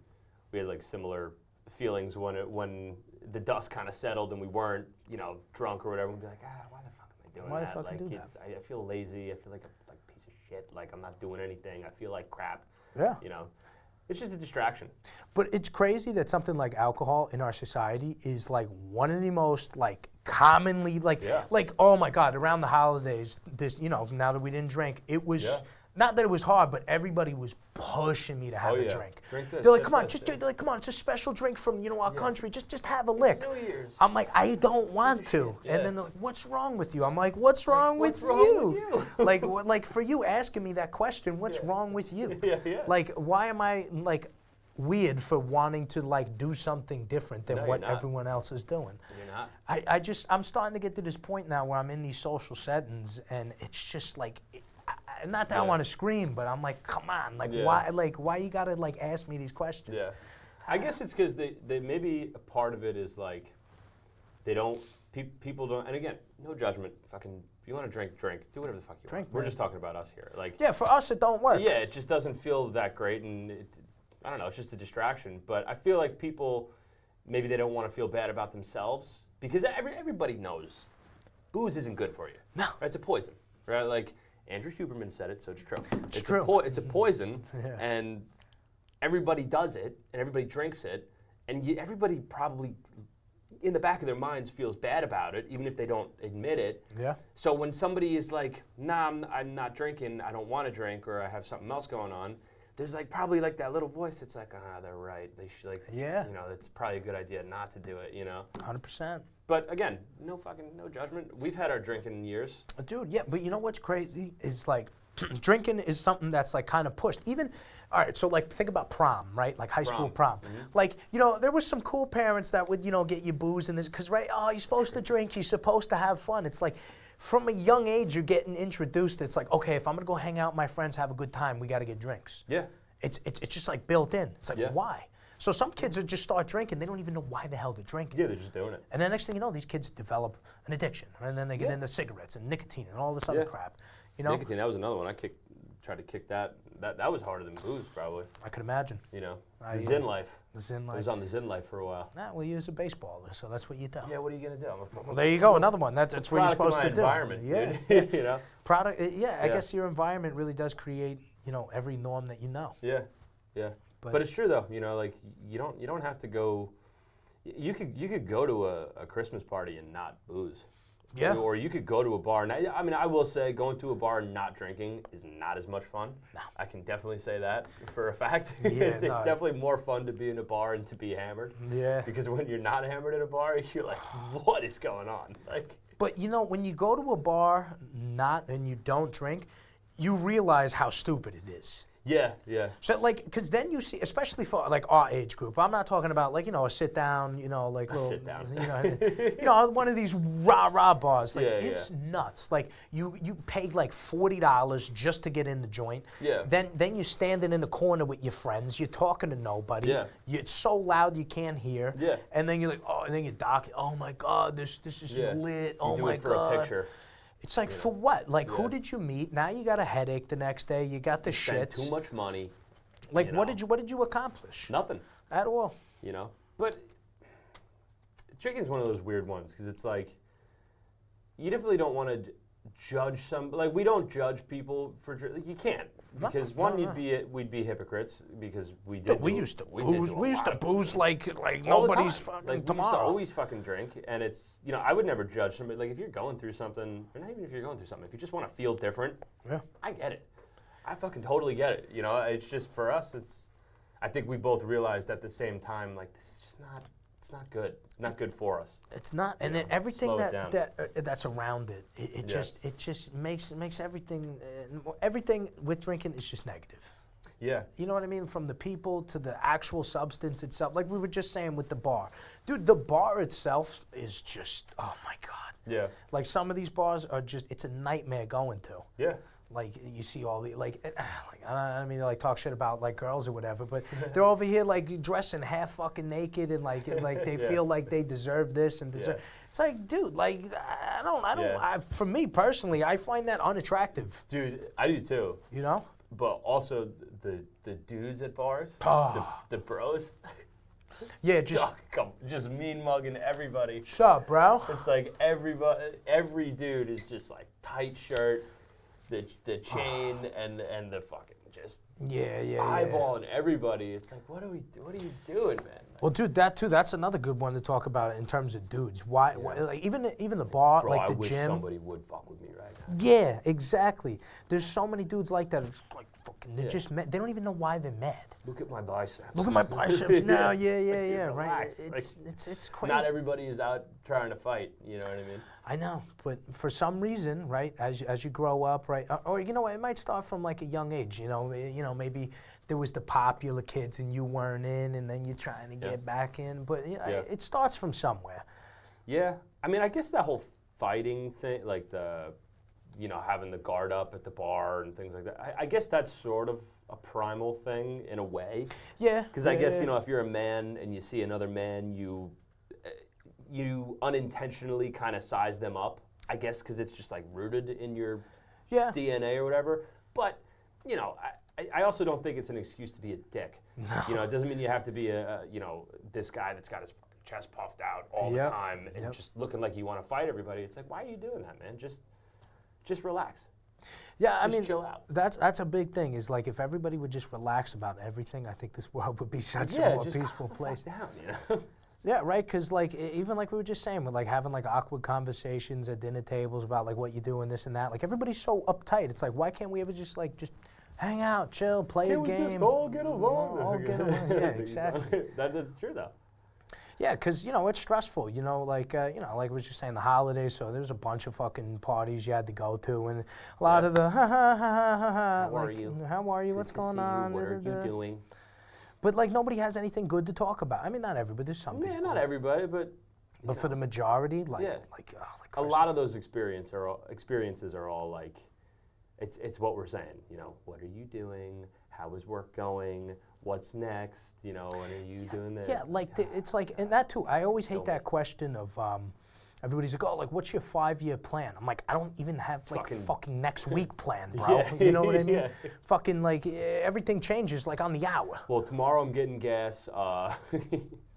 we had like similar feelings when the dust kind of settled and we weren't, you know, drunk or whatever. We'd be like, why the fuck am I doing that? Why the fuck like, do that? I feel lazy. I feel like a piece of shit. Like I'm not doing anything. I feel like crap. Yeah. You know, it's just a distraction. But it's crazy that something like alcohol in our society is like one of the most like commonly like oh my God, around the holidays, this, you know, now that we didn't drink, it was not that it was hard, but everybody was pushing me to have a drink. They're like, come on, come on, it's a special drink from, you know, our country. Just have a lick. New Year's. I'm like, I don't want to. And then they're like, what's wrong with you? I'm like, what's wrong with you? like for you asking me that question, what's wrong with you? Like, why am I like weird for wanting to like do something different than what everyone else is doing? You're not. I'm starting to get to this point now where I'm in these social settings and it's just like, not that I want to scream, but I'm like, come on, like why you gotta like ask me these questions? Yeah. I guess it's because they maybe a part of it is like they don't people don't, and again, no judgment. Fucking, if you want to drink, do whatever the fuck you want. We're just talking about us here. Like, yeah, for us it don't work. Yeah, it just doesn't feel that great, and I don't know. It's just a distraction. But I feel like people maybe they don't want to feel bad about themselves because everybody knows booze isn't good for you. No, right? It's a poison, right? Like Andrew Huberman said it, so it's true. It's true. It's a poison, Yeah. and everybody does it, and everybody drinks it, and everybody probably, in the back of their minds, feels bad about it, even if they don't admit it. Yeah. So when somebody is like, nah, I'm not drinking, I don't want to drink, or I have something else going on, there's like probably like that little voice that's like, they're right. They should like, Yeah. you know, it's probably a good idea not to do it, you know? 100%. But again, no judgment. We've had our drinking years. Dude, yeah, but you know what's crazy is like drinking is something that's like kind of pushed. Even, all right, so like think about prom, right? Like high school prom. Mm-hmm. Like, you know, there was some cool parents that would, you know, get you booze and this, because, right, oh, you're supposed to drink, you're supposed to have fun. It's like from a young age, you're getting introduced. It's like, okay, if I'm going to go hang out with my friends, have a good time, we got to get drinks. Yeah. It's just like built in. It's like, Yeah. why? So some kids would just start drinking. They don't even know why the hell they're drinking. Yeah, they're just doing it. And then next thing you know, these kids develop an addiction. And then they get into cigarettes and nicotine and all this other crap. You know? Nicotine, that was another one. I tried to kick that. That was harder than booze, probably. I could imagine. You know, the Zyn life. The Zyn I life. was on the Zyn life for a while. Nah, well, you're a baseballer, so that's what you do. Yeah, what are you gonna do? Well, there you go, another one. That's what you're supposed to do. Environment, yeah, dude. You know. Product. I guess your environment really does create, you know, every norm that you know. Yeah, yeah. But it's true though. You know, like you don't have to go. You could go to a Christmas party and not booze. Yeah. Or you could go to a bar. And I mean, I will say going to a bar and not drinking is not as much fun. No. I can definitely say that for a fact. Yeah, it's definitely more fun to be in a bar and to be hammered. Yeah. Because when you're not hammered at a bar, you're like, what is going on? Like. But you know, when you go to a bar and you don't drink, you realize how stupid it is. Yeah, yeah. So like, because then you see, especially for like our age group, I'm not talking about like, you know, a sit down, you know, like little, sit down. You know, one of these rah bars. Like, Yeah, it's nuts. Like you paid like $40 just to get in the joint. Yeah. Then you're standing in the corner with your friends. You're talking to nobody. Yeah. It's so loud you can't hear. Yeah. And then you're like, oh, and then you're docking. Oh my God, this is lit. Oh do my it for God. a picture. It's like, for what? Like, who did you meet? Now you got a headache the next day. You got the Spend shits. too much money. Like, you what know. did you accomplish? Nothing. At all. You know, but drinking's one of those weird ones because it's like you definitely don't want to judge some. Like we don't judge people for like, you can't because we'd be hypocrites because we did. But we used to booze. We used to booze like all the nobody's time. fucking like, tomorrow. We used to always fucking drink, and it's you know I would never judge somebody. Like if you're going through something, or not even if you're going through something, if you just want to feel different, Yeah. I get it. I fucking totally get it. You know, it's just for us. I think we both realized at the same time, like this is just not. It's not good. Not good for us. It's not, and then everything that's around it, it just makes everything with drinking is just negative. Yeah. You know what I mean? From the people to the actual substance itself. Like we were just saying with the bar. Dude, the bar itself is just, oh my God. Yeah. Like some of these bars are just, it's a nightmare going to. Yeah. Like you see all the I don't mean to like talk shit about like girls or whatever, but they're over here like dressing half fucking naked and like they feel like they deserve this and deserve. Yeah. It's like, dude, like I don't. For me personally, I find that unattractive. Dude, I do too. You know. But also the dudes at bars, the bros. Yeah, just mean mugging everybody. What's up, bro? It's like every dude is just like tight shirt. The chain and the fucking just eyeballing everybody. It's like what are you doing, man? Like, well, dude, that's another good one to talk about in terms of dudes. Why like even the bar, bro, like the I wish gym. somebody would fuck with me right now. Yeah, exactly. There's so many dudes like that. Like fucking, they're just mad. They don't even know why they're mad. Look at my biceps. Look at my biceps now. Yeah, like, right. relax. It's crazy. Not everybody is out trying to fight. You know what I mean? I know, but for some reason, right, as you grow up, right, or you know, it might start from like a young age. You know, maybe there was the popular kids and you weren't in, and then you're trying to get back in. But you know, it starts from somewhere. Yeah, I mean, I guess that whole fighting thing, like you know, having the guard up at the bar and things like that. I guess that's sort of a primal thing in a way. Yeah. Because I guess, you know, if you're a man and you see another man, you unintentionally kind of size them up, I guess, because it's just like rooted in your DNA or whatever. But, you know, I also don't think it's an excuse to be a dick. No. You know, it doesn't mean you have to be you know, this guy that's got his chest puffed out all the time and just looking like you want to fight everybody. It's like, why are you doing that, man? Just relax. Yeah, I mean, chill out. That's a big thing. Is like if everybody would just relax about everything, I think this world would be such a more peaceful place. Down, you know? Yeah, right. Because like even like we were just saying, with like having like awkward conversations at dinner tables about like what you do and this and that. Like everybody's so uptight. It's like, why can't we ever just hang out, chill, play a game? Can't we just all get along? All get along. Yeah, exactly. That's true though. Yeah, because, you know, it's stressful, you know, like I was just saying, the holidays, so there's a bunch of fucking parties you had to go to, and a lot of the, How are you? How are you? Good What's to going see on? You. What are you doing? But, like, nobody has anything good to talk about. I mean, not everybody, there's some people. Yeah, not everybody, but... But for the majority, like a lot of those experiences are all, like, it's what we're saying, you know, what are you doing? How is work going? What's next? You know, when are you doing this? Yeah, like it's like, and that too. I always hate that question of everybody's like, oh, like what's your 5-year plan? I'm like, I don't even have like fucking next week plan, bro. You know what I mean? Fucking like everything changes like on the hour. Well, tomorrow I'm getting gas.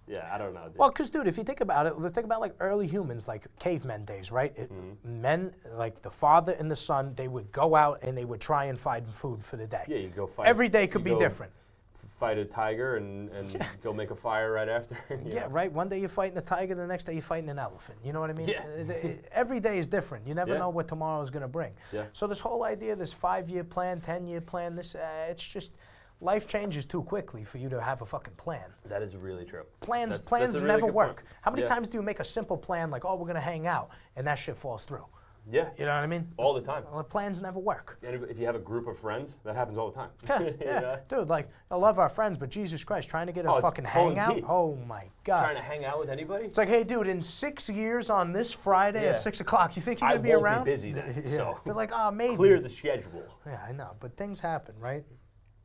Yeah, I don't know. Dude. Well, because, dude, if you think about it, think about like early humans, like cavemen days, right? Men, like the father and the son, they would go out and they would try and find food for the day. Yeah, you go fight. Every day could be different. Fight a tiger and go make a fire right after. Yeah, right. One day you're fighting a tiger, the next day you're fighting an elephant. You know what I mean? Yeah. Every day is different. You never know what tomorrow is going to bring. Yeah. So this whole idea, this 5-year plan, 10-year plan, this it's just life changes too quickly for you to have a fucking plan. That is really true. Plans really never work. Point. How many times do you make a simple plan like, oh, we're going to hang out, and that shit falls through? Yeah. You know what I mean? All the time. Well, plans never work. And if you have a group of friends, that happens all the time. Yeah. Dude, like, I love our friends, but Jesus Christ, trying to get a fucking hangout? Oh, my God. Trying to hang out with anybody? It's like, hey, dude, in 6 years on this Friday at 6 o'clock, you think you're going to be around? I won't be busy then, so. They're like, oh, maybe. Clear the schedule. Yeah, I know, but things happen, right?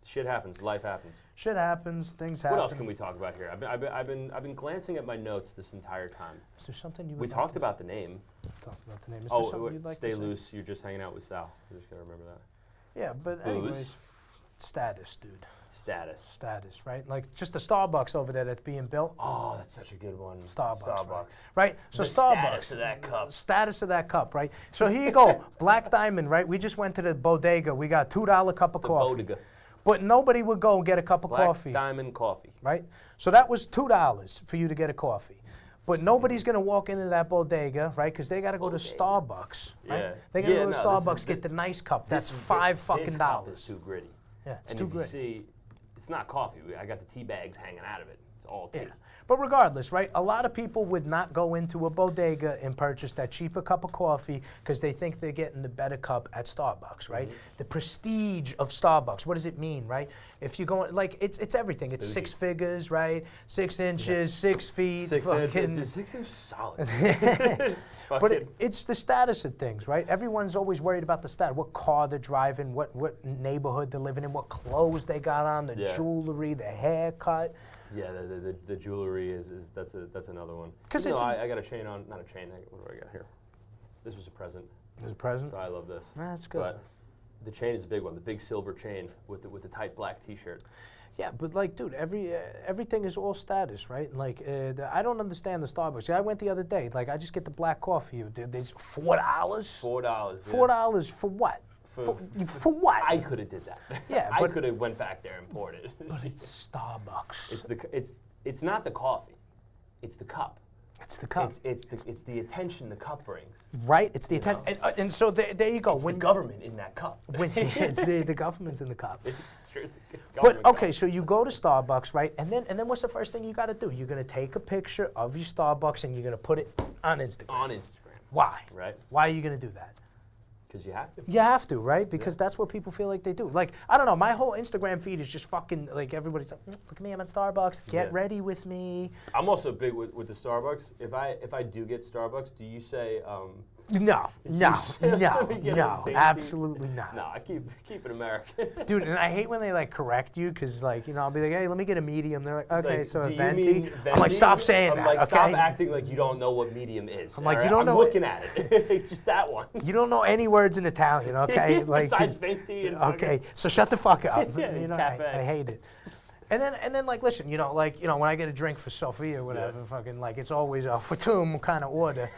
Shit happens. Life happens. Shit happens. Things happen. What else can we talk about here? I've been glancing at my notes this entire time. Is there something you would We talked about the name. Talked about the name. Is there something you'd like stay to say? loose. You're just hanging out with Sal. You just gotta remember that. Yeah, but Booze. anyways, status, dude. Status, right? Like just the Starbucks over there that's being built. Oh, that's such a good one. Starbucks. Right? So the Starbucks. Status of that cup. Status of that cup, right? So here you go. Black Diamond, right? We just went to the bodega. We got $2 cup of coffee. Bodega. But nobody would go and get a cup of coffee. Black Diamond coffee. Right? So that was $2 for you to get a coffee. But nobody's going to walk into that bodega, right? Because they got to go to Starbucks, right? Yeah. They got to go to Starbucks, get the nice cup. That's $5 fucking This cup is too gritty. Yeah, it's and too if gritty. You see, it's not coffee. I got the tea bags hanging out of it. It's all tea. Yeah. But regardless, right, a lot of people would not go into a bodega and purchase that cheaper cup of coffee because they think they're getting the better cup at Starbucks, right? The prestige of Starbucks, what does it mean, right? If you're going, like, it's everything. It's 6 figures, right? 6 inches, 6 feet. 6 inches. 6 inches solid. But it's the status of things, right? Everyone's always worried about the status. What car they're driving, what neighborhood they're living in, what clothes they got on, the jewelry, the haircut. Yeah, the jewelry is that's another one. Because I got a chain on, not a chain. What do I got here? This was a present. It was a present? So I love this. That's good. But the chain is a big one, the big silver chain with the tight black T-shirt. Yeah, but like, dude, everything is all status, right? Like, I don't understand the Starbucks. I went the other day. Like, I just get the black coffee. There's $4. $4. $4 for what? For what? I could have did that. Yeah, I could have went back there and poured it. But it's Starbucks. It's not the coffee, it's the cup. It's the cup. It's the attention the cup brings. Right. It's the attention. And so there you go. It's the government in that cup. It's the government's in the cup. It's true. But okay, so you go to Starbucks, right? And then what's the first thing you got to do? You're gonna take a picture of your Starbucks and you're gonna put it on Instagram. On Instagram. Why? Right. Why are you gonna do that? Because you have to. You have to, right? Because that's what people feel like they do. Like, I don't know, my whole Instagram feed is just fucking, like, everybody's like, look at me, I'm at Starbucks, get ready with me. I'm also big with the Starbucks. If I do get Starbucks, do you say, No, Venti. absolutely not. No, I keep it American. Dude, and I hate when they like correct you because like I'll be like, hey, let me get a medium. They're like, okay, Like, so a do you venti. mean I'm like, venti? stop saying I'm that. like, okay? stop acting like you don't know what medium is. I'm like, all you right? don't know I'm looking at it. Just that one. You don't know any words in Italian, okay? Besides venti and okay, so shut the fuck up. Yeah, cafe. I hate it. And then like listen, when I get a drink for Sophia or whatever, fucking like it's always a fatum kind of order.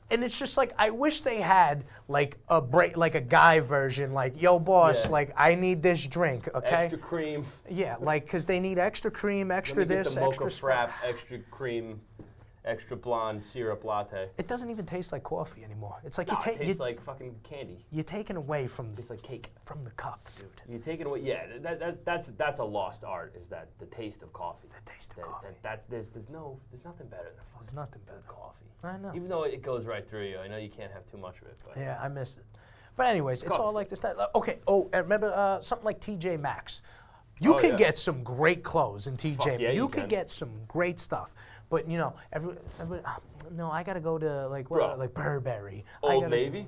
And it's just like I wish they had like a guy version, like yo boss, like I need this drink, okay? Extra cream. Yeah, like because they need extra cream, extra Let me get this, the extra mocha frap, extra cream, extra blonde syrup latte. It doesn't even taste like coffee anymore. It's like No, it tastes like fucking candy. you're taking away from Tastes like cake. from the cup, dude. You take it away. Yeah, that's a lost art. Is that the taste of coffee? The taste of coffee. There's nothing better than fucking There's nothing better. good coffee. I know. Even though it goes right through you, I know you can't have too much of it. But Yeah, I miss it. But anyways, it's all coffee's like this. Okay. Oh, and remember something like TJ Maxx. You can get some great clothes in TJ. Fuck yeah, you you can can. get some great stuff. But no, I gotta go to like Bro. like Burberry. Old Navy?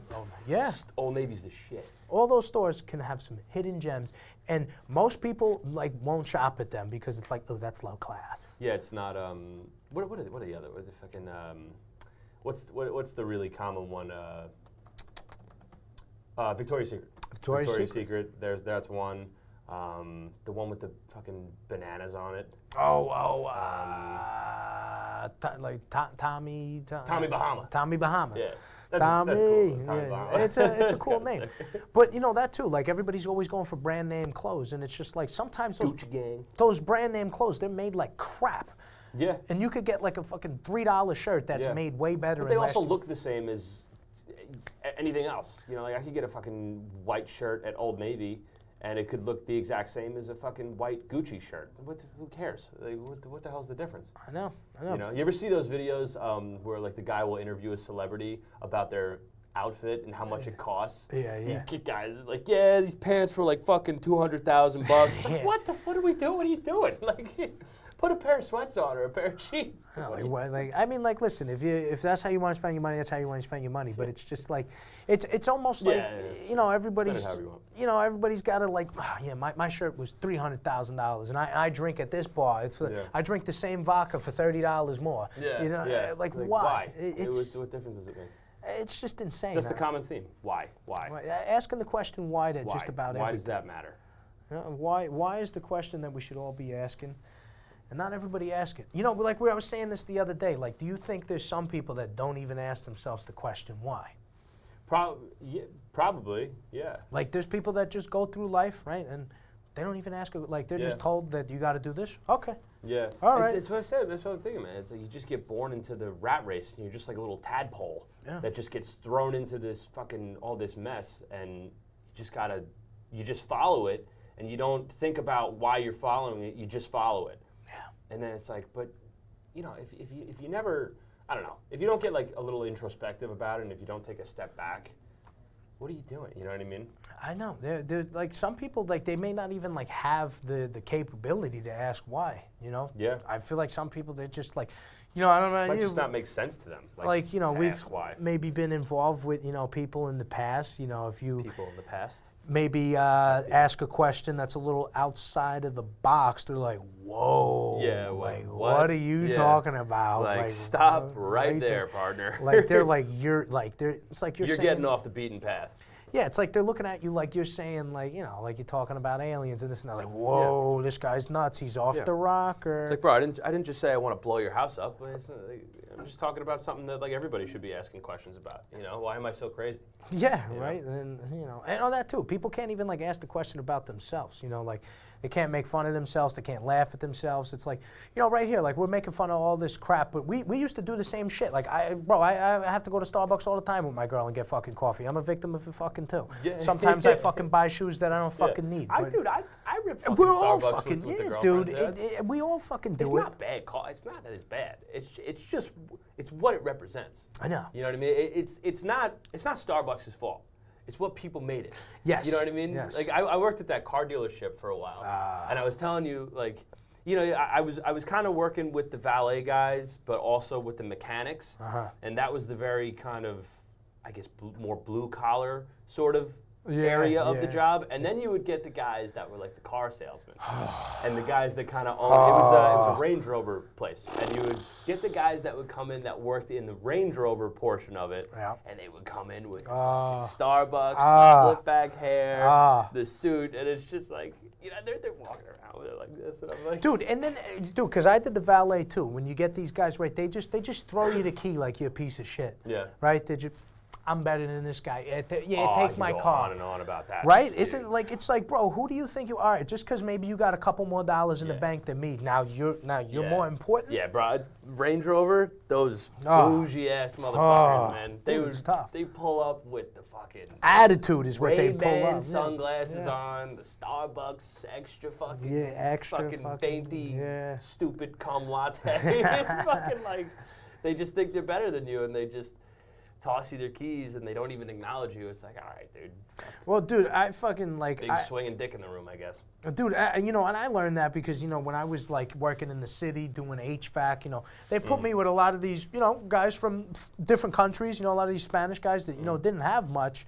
Yeah. Old Navy's the shit. All those stores can have some hidden gems, and most people like won't shop at them because it's like, oh, that's low class. Yeah, it's not. What are the other? What are the fucking? What's the really common one? Victoria's Secret. Victoria's Secret. That's one. The one with the fucking bananas on it. Tommy Bahama. Tommy Bahama. Yeah. Tommy, That's cool. Tommy yeah, Bahama. it's a cool name, but that too. Like everybody's always going for brand name clothes, and it's just like sometimes Gucci gang. those brand name clothes they're made like crap, Yeah. and you could get like a fucking $3 shirt that's Yeah. made way better. But they and also lasts- look the same as anything else. Like I could get a fucking white shirt at Old Navy, and it could look the exact same as a fucking white Gucci shirt. Who cares? Like, what the hell's the difference? I know. You ever see those videos where like the guy will interview a celebrity about their outfit and how much it costs? Yeah. You get guys like, yeah, these pants were like fucking $200,000. It's like, Yeah. what are we doing? What are you doing? Like, put a pair of sweats on or a pair of jeans. Listen, if that's how you want to spend your money, that's how you want to spend your money. But it's just like, it's almost like, everybody's, Spend it however you want. everybody's got to like, my shirt was $300,000, and I drink at this bar. I drink the same vodka for $30 more. Yeah. Like why? Why? It's What difference does it make? it's just insane. That's the common theme. Why? Asking the question why to Why? just about Why everything. does that matter? Why is the question that we should all be asking? And not everybody ask it. Like I was saying this the other day, like, do you think there's some people that don't even ask themselves the question why? Probably, yeah. Like, there's people that just go through life, right? And they don't even ask, like, they're just told that you got to do this. Okay. Yeah. All right. It's what I said. That's what I'm thinking, man. It's like you just get born into the rat race, and you're just like a little tadpole that just gets thrown into this fucking, all this mess, and you just follow it, and you don't think about why you're following it, you just follow it. And then it's like, but, if you never, I don't know, if you don't get like a little introspective about it, and if you don't take a step back, what are you doing? You know what I mean? I know. There's like some people, like they may not even like have the capability to ask why. Yeah. I feel like some people they're just like, I don't know. It might just not make sense to them. We've maybe been involved with people in the past. If you people in the past. Maybe ask a question that's a little outside of the box. They're like, "Whoa, yeah, like what are you talking about? Like stop right there, partner." Like they're like you're saying, getting off the beaten path. Yeah, it's like they're looking at you like you're saying like like you're talking about aliens and this and that. Like, whoa, this guy's nuts. He's off the rocker. It's like, bro, I didn't just say I want to blow your house up. I'm just talking about something that like everybody should be asking questions about. Why am I so crazy? Yeah, right. And and all that too. People can't even like ask the question about themselves. Like they can't make fun of themselves. They can't laugh at themselves. It's like right here, like we're making fun of all this crap, but we used to do the same shit. Like I have to go to Starbucks all the time with my girl and get fucking coffee. I'm a victim of it fucking too. Yeah. Sometimes I fucking buy shoes that I don't fucking need. I rip fucking we're all Starbucks fucking with the dude. girlfriends. We all fucking do it's it. It's not bad. It's not that it's bad. It's just what it represents. I know. You know what I mean? It's not Starbucks' fault. It's what people made it. Yes. You know what I mean? Yes. Like I worked at that car dealership for a while, and I was telling you, like, I was kind of working with the valet guys, but also with the mechanics, and that was the very kind of I guess, more blue collar sort of area of the job, and then you would get the guys that were like the car salesmen, and the guys that kind of owned. It was a Range Rover place, and you would get the guys that would come in that worked in the Range Rover portion of it, and they would come in with fucking Starbucks, the slick back hair, the suit, and it's just like, you know, they're walking around with it like this, and I'm like, dude, and then, because I did the valet too. When you get these guys, right, they just throw you the key like you're a piece of shit. Yeah. Right? I'm better than this guy. Take my go car. on and on about that. Right? Dude. Isn't like, it's like, bro, who do you think you are? Just because maybe you got a couple more dollars in the bank than me, now you're more important? Yeah, bro. Range Rover, those bougie ass motherfuckers, man. They pull up with the fucking attitude is what they pull Ray-Ban up. sunglasses on, the Starbucks extra fucking venti, stupid cum latte. Fucking like, they just think they're better than you, and they just toss you their keys, and they don't even acknowledge you. It's like, all right, dude. Well, dude, I fucking like... Big swinging dick in the room, I guess. Dude, you know, and I learned that because, you know, when I was, like, working in the city doing HVAC, you know, they put me with a lot of these, you know, guys from different countries, you know, a lot of these Spanish guys that, you know, didn't have much.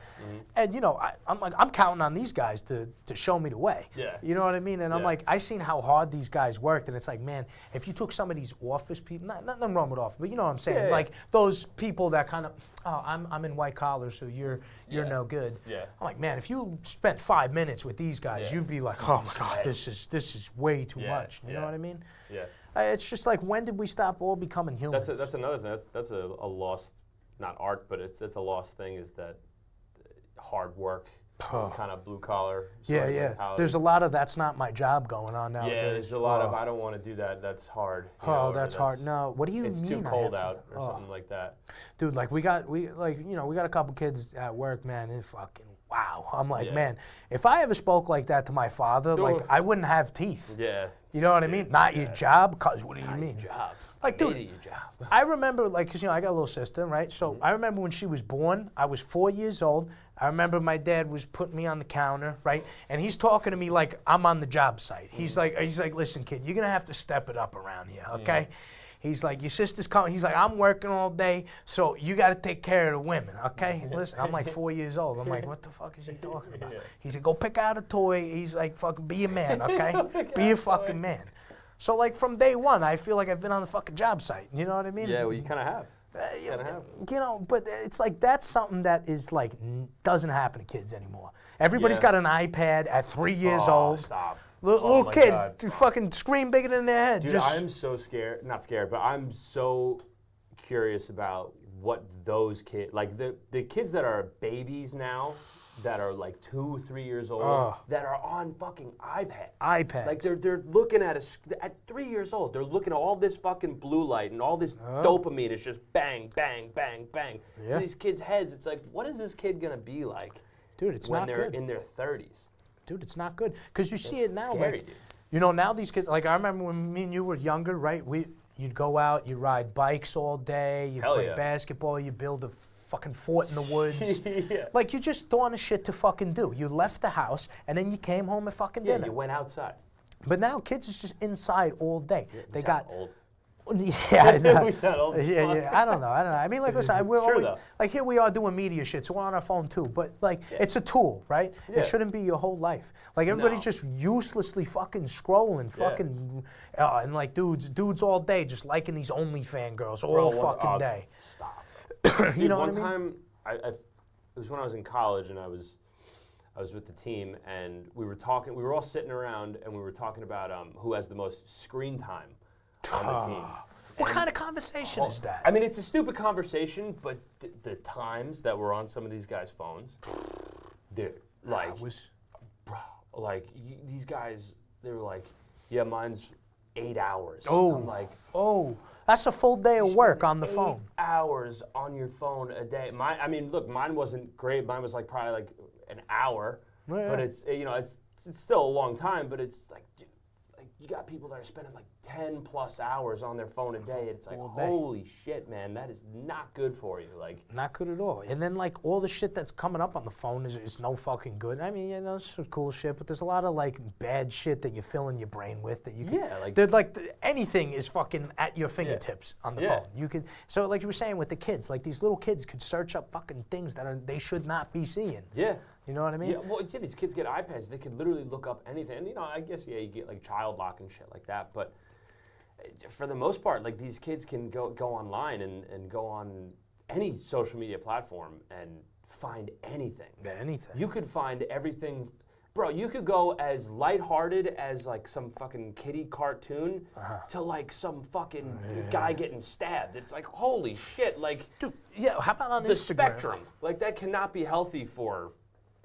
And, you know, I'm like, I'm counting on these guys to show me the way. Yeah. You know what I mean? And I'm like, I seen how hard these guys worked, and it's like, man, if you took some of these office people, nothing wrong with office, but you know what I'm saying? Like, those people that kind of, I'm in white collar, so you're no good. Yeah. I'm like, man, if you spent 5 minutes with these guys, you'd be like, oh my God, this is way too much. You know what I mean? Yeah. It's just like, when did we stop all becoming humans? That's another thing. That's a lost, not art, but it's a lost thing, is that hard work, kind of blue collar. Yeah. There's a lot of that's not my job going on nowadays. Yeah, there's a lot of I don't want to do that. That's hard. That's hard. No, what do you mean? It's too cold out or something like that. Dude, like we got a couple kids at work, man. And fucking wow. I'm like, man, if I ever spoke like that to my father, like I wouldn't have teeth. Yeah. You know what I mean? Not your job, cause what do you mean? Your job. Like, dude, your job. I remember, like, cause you know I got a little sister, right? So I remember when she was born, I was 4 years old. I remember my dad was putting me on the counter, right? And he's talking to me like I'm on the job site. He's like, listen, kid, you're gonna have to step it up around here, okay? He's like, your sister's coming. He's like, I'm working all day, so you got to take care of the women, okay? Listen, I'm like 4 years old. I'm like, what the fuck is he talking about? He said, go pick out a toy. He's like, fucking be a man, okay? Be a fucking man. So, like, from day one, I feel like I've been on the fucking job site. You know what I mean? Yeah, well, you kind of have. You know, but it's like that's something that is like doesn't happen to kids anymore. Everybody's got an iPad at 3 years old. Stop. Little kid, fucking scream bigger than their head. Dude, I'm so scared. Not scared, but I'm so curious about what those kids, like the kids that are babies now, that are like 2, 3 years old, that are on fucking iPads. Like they're looking at at 3 years old, they're looking at all this fucking blue light and all this dopamine is just bang, bang, bang, bang. To these kids' heads, it's like, what is this kid gonna be like? Dude, it's when not they're good. in their 30s. Dude, it's not good. Because you see it now, scary, like, dude. you know, now these kids, like I remember when me and you were younger, right? You'd go out, you ride bikes all day, you play basketball, you build a fucking fort in the woods. Like, you just thought of shit to fucking do. You left the house, and then you came home at fucking dinner. Yeah, you went outside. But now kids is just inside all day. They got old. Yeah, I know. We sound old as fuck. Yeah. I don't know. I mean, like, listen, we're True, always though. like, here we are doing media shit, so we're on our phone too. But like, it's a tool, right? Yeah. It shouldn't be your whole life. Like, everybody's just uselessly fucking scrolling, fucking, and like dudes all day just liking these OnlyFans girls all fucking day. Stop. You Dude, know what I one mean? time, it was when I was in college, and I was with the team, and we were talking. We were all sitting around, and we were talking about who has the most screen time on the team. What kind of conversation is that? I mean, it's a stupid conversation, but the times that were on some of these guys' phones, dude, like, these guys, they were like, yeah, mine's 8 hours. I'm like, that's a full day of work on the phone. 8 hours on your phone a day. I mean, look, mine wasn't great. Mine was like probably like an hour, but it's, you know, it's still a long time. But it's like, dude, like you got people that are spending like 10 plus hours on their phone a day. It's like, All day. holy shit, man, that is not good for you. Like, not good at all. And then like all the shit that's coming up on the phone is no fucking good. I mean, it's some cool shit, but there's a lot of like bad shit that you're filling your brain with that you can. Yeah, like- anything is fucking at your fingertips on the phone. You could, so like you were saying with the kids, like these little kids could search up fucking things that they should not be seeing. Yeah. You know what I mean? Yeah, well, yeah, these kids get iPads. They could literally look up anything. And, you know, I guess, yeah, you get, like, child lock and shit like that. But for the most part, like, these kids can go online and go on any social media platform and find anything. Anything. You could find everything. Bro, you could go as lighthearted as, like, some fucking kiddie cartoon to, like, some fucking guy getting stabbed. It's like, holy shit. Like, Dude, yeah, how about on the Instagram? spectrum. Like, that cannot be healthy for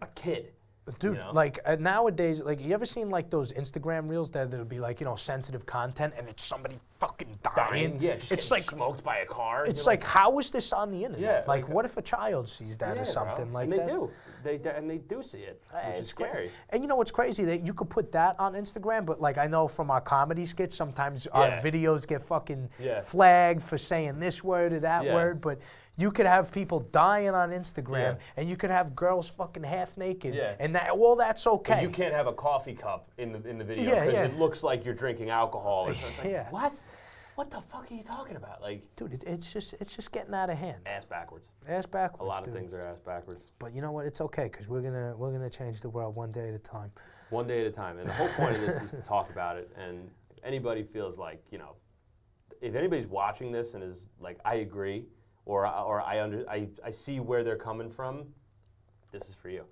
a kid. Dude, you know? like nowadays, like you ever seen like those Instagram reels that'll be like, you know, sensitive content and it's somebody fucking dying? Yeah, just it's getting like smoked by a car. it's You're like, how is this on the internet? Yeah, like like, what if a child sees that yeah, or something bro. like and that? they do. They do see it, which is It's scary. crazy. And you know what's crazy? That you could put that on Instagram, but like I know from our comedy skits, sometimes our videos get fucking flagged for saying this word or that word. But you could have people dying on Instagram, and you could have girls fucking half naked, and that's okay. But you can't have a coffee cup in the video Yeah, because it looks like you're drinking alcohol. Or something. It's like, Yeah. What the fuck are you talking about? Like, Dude, it's just getting out of hand. ass backwards. Ass backwards. A lot of dude. things are ass backwards. But you know what? It's okay because we're gonna change the world one day at a time. One day at a time. And the whole point of this is to talk about it. And if anybody feels like, you know, if anybody's watching this and is like, I agree, or I see where they're coming from, this is for you.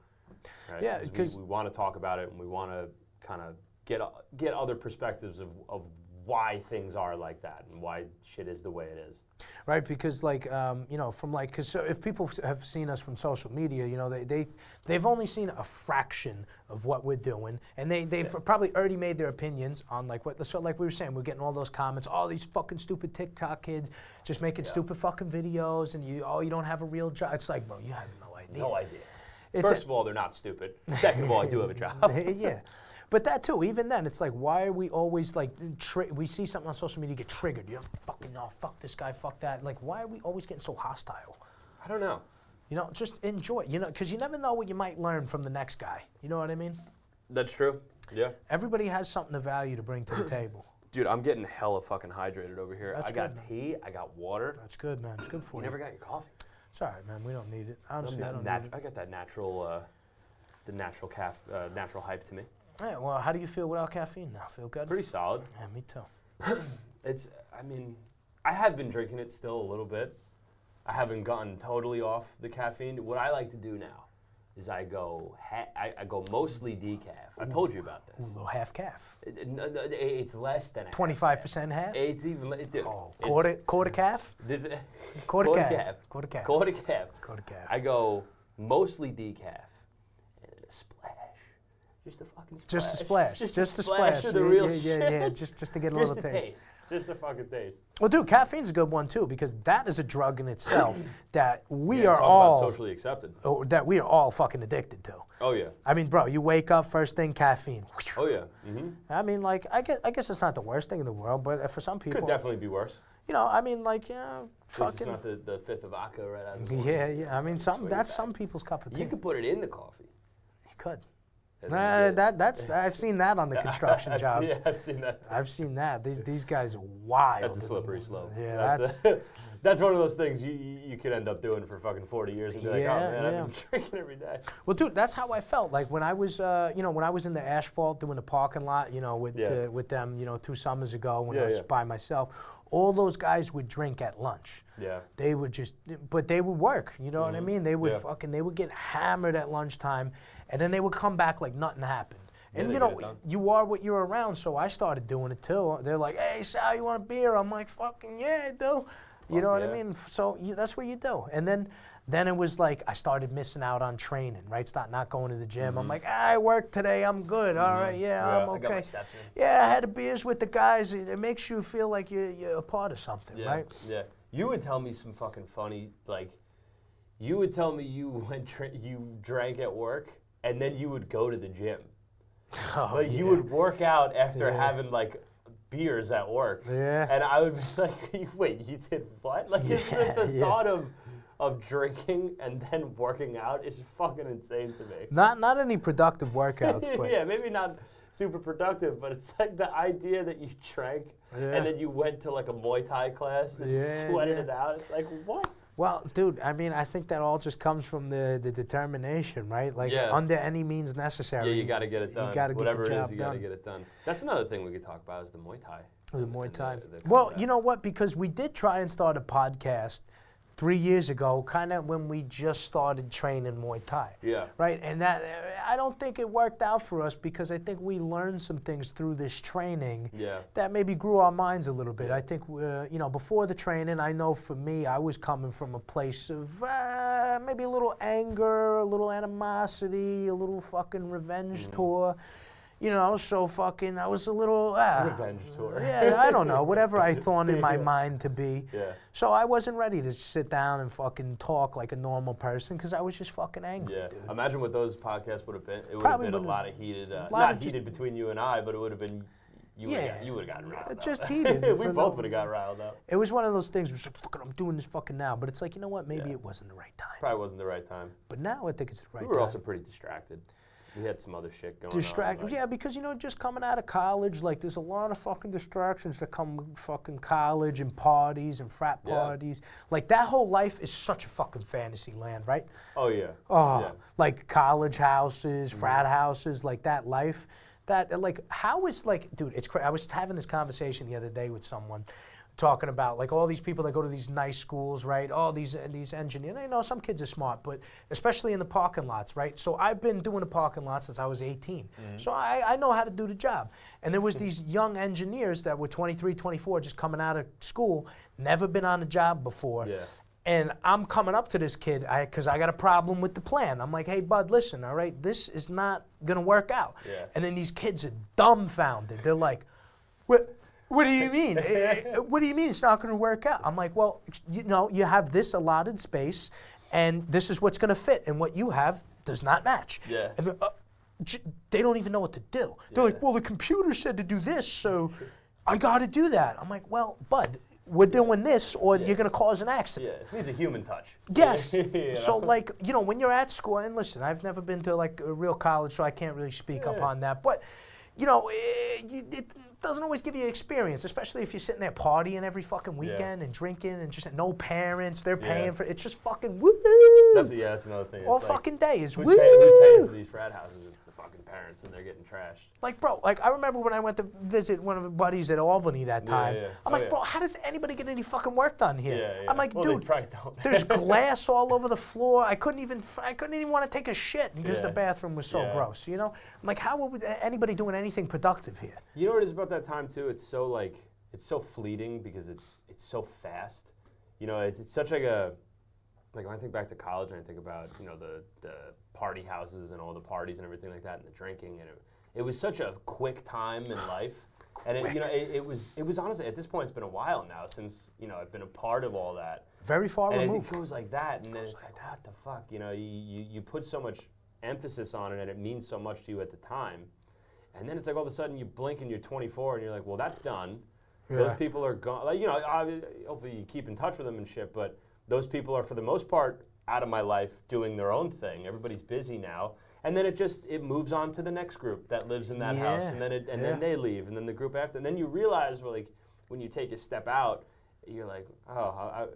Right? Yeah, because we want to talk about it and we want to kind of get other perspectives of why things are like that and why shit is the way it is. right, because like you know, from like, because if people have seen us from social media, you know, they've only seen a fraction of what we're doing, and they've probably already made their opinions on like what. So like we were saying, we're getting all those comments, all these fucking stupid TikTok kids just making stupid fucking videos, and you don't have a real job. It's like, bro, you have no idea. No idea. It's First of all, they're not stupid. Second of all, I do have a job. yeah. But that too, even then, it's like, why are we always like, we see something on social media, get triggered. You know, fucking, oh, fuck this guy, fuck that. Like, why are we always getting so hostile? I don't know. You know, just enjoy, you know, because you never know what you might learn from the next guy. You know what I mean? That's true. Yeah. Everybody has something of value to bring to the table. Dude, I'm getting hella fucking hydrated over here. That's I got good, tea, I got water. That's good, man. It's good for You you. never got your coffee. It's all right, man. We don't need it. Honestly, I don't need it. I got that natural, the natural natural hype to me. Yeah, well, how do you feel without caffeine now? Feel good? Pretty solid. Yeah, me too. I mean, I have been drinking it still a little bit. I haven't gotten totally off the caffeine. What I like to do now is I go mostly decaf. I told you about Ooh, this. a little half calf. It's less than a 25% half? It's even, dude. Oh, it's- quarter calf? This, Quarter calf. calf. Quarter calf. Quarter calf. Quarter calf. I go mostly decaf and a splash. Just a fucking splash. Just a splash. Just a splash of the Yeah, real yeah, shit. yeah. Just to get a Just little a taste. taste. Just a fucking taste. Well, dude, caffeine's a good one too because that is a drug in itself that we Yeah, are talk all about socially accepted. that we are all fucking addicted to. Oh yeah. I mean, bro, you wake up first thing caffeine. Oh yeah. Mm-hmm. I mean, like I guess it's not the worst thing in the world, but for some people, Could definitely be worse. you know, I mean, like yeah, At least fucking it's not the fifth of vodka right out of the morning. yeah. I mean, Swing it that's back. some people's cup of tea. You could put it in the coffee. You could. And then you get- That's I've seen that on the construction jobs. Yeah, I've seen that. I've seen that. These guys are wild. That's a slippery slope. Yeah, That's one of those things you could end up doing for fucking 40 years and be like, Yeah, oh man, yeah. I've been drinking every day. Well, dude, that's how I felt. Like when I was, when I was in the asphalt doing the parking lot, with them, 2 summers ago when I was by myself. All those guys would drink at lunch. Yeah. They would but they would work. You know what I mean? They would Yeah. they would get hammered at lunchtime, and then they would come back like nothing happened. And they you get know, it done. you are what you're around, so I started doing it too. They're like, "Hey, Sal, you want a beer?" I'm like, "Fucking yeah, I do." You know what I yeah. mean? So that's what you do. And then it was like I started missing out on training, right? Start not going to the gym. I'm like, I work today. I'm good. All right, I'm I got my okay. steps in. Yeah, I had the beers with the guys. It makes you feel like you're a part of something, Yeah. right? Yeah. You would tell me some fucking funny, like, you would tell me you drank at work, and then you would go to the gym. Oh, Like you would work out after having like beers at work. Yeah. And I would be like, wait, you did what? Like the thought of drinking and then working out is fucking insane to me. Not any productive workouts, but Yeah, maybe not super productive, but it's like the idea that you drank and then you went to like a Muay Thai class and sweated it out. It's like, what? Well, dude, I mean, I think that all just comes from the determination, right? Like, under any means necessary. Yeah, you got to get it done. You got to get the job done. Whatever it is, you got to get it done. That's another thing we could talk about is the Muay Thai. The Muay Thai. Well, you know what? Because we did try and start a podcast 3 years ago, kind of when we just started training Muay Thai. Yeah. Right? And that, I don't think it worked out for us because I think we learned some things through this training that maybe grew our minds a little bit. I think, you know, before the training, I know for me, I was coming from a place of maybe a little anger, a little animosity, a little fucking revenge tour. You know, so fucking, I was a little, revenge tour. Yeah, I don't know, whatever I thought in my mind to be. Yeah. So I wasn't ready to sit down and fucking talk like a normal person because I was just fucking angry, dude. Imagine what those podcasts would have been. It would have been a lot of heated, not heated between you and I, but it would have been, you would have gotten riled up. Just heated. We both would have got riled up. It was one of those things where it's like, fuck it, I'm doing this fucking now. But it's like, you know what, maybe it wasn't the right time. Probably wasn't the right time. But now I think it's the right time. We were also pretty distracted. We had some other shit going on. Like, yeah, because, you know, just coming out of college, like, there's a lot of fucking distractions that come with fucking college and parties and frat parties. Like, that whole life is such a fucking fantasy land, right? Oh, yeah. Like, college houses, frat houses, like, that life. That, like, how is, like, dude, it's crazy. I was having this conversation the other day with someone, talking about like all these people that go to these nice schools, right? All these engineers. You know, some kids are smart, but especially in the parking lots, right? So I've been doing the parking lot since I was 18. So I know how to do the job. And there was these young engineers that were 23, 24, just coming out of school, never been on a job before. Yeah. And I'm coming up to this kid because I got a problem with the plan. I'm like, hey, bud, listen, all right, this is not going to work out. Yeah. And then these kids are dumbfounded. They're like, what do you mean? What do you mean it's not going to work out? I'm like, well, you know, you have this allotted space, and this is what's going to fit, and what you have does not match. Yeah. And they don't even know what to do. They're like, well, the computer said to do this, so I got to do that. I'm like, well, bud, we're doing this, or you're going to cause an accident. Yeah, it needs a human touch. Yes. You So, know? like, you know, when you're at school, and listen, I've never been to, like, a real college, so I can't really speak up on that, but, you know, it doesn't always give you experience, especially if you're sitting there partying every fucking weekend and drinking and just no parents, they're paying for it. It's just fucking woo. That's another thing. All It's like, fucking day is woo. who's paying for these frat houses? It's the fucking parents, and they're getting trashed. Like, bro, like, I remember when I went to visit one of the buddies at Albany that time. I'm like, bro, how does anybody get any fucking work done here? I'm like, well, dude, they probably don't. there's glass all over the floor. I couldn't even want to take a shit because the bathroom was so gross, you know? I'm like, how would anybody doing anything productive here? You know what it is about that time, too? It's so fleeting because it's so fast. You know, it's such like a, like when I think back to college and I think about, you know, the party houses and all the parties and everything like that and the drinking, and it was such a quick time in life. And it was honestly, at this point, it's been a while now since, you know, I've been a part of all that. Very far removed. And it goes like that, and then it's like, what the fuck? You know, you put so much emphasis on it, and it means so much to you at the time. And then it's like all of a sudden you blink and you're 24, and you're like, well, that's done. Those people are gone. Like, you know, hopefully you keep in touch with them and shit, but those people are, for the most part, out of my life doing their own thing. Everybody's busy now. And then it moves on to the next group that lives in that house, and then then they leave, and then the group after, and then you realize, well, like, when you take a step out, you're like, oh,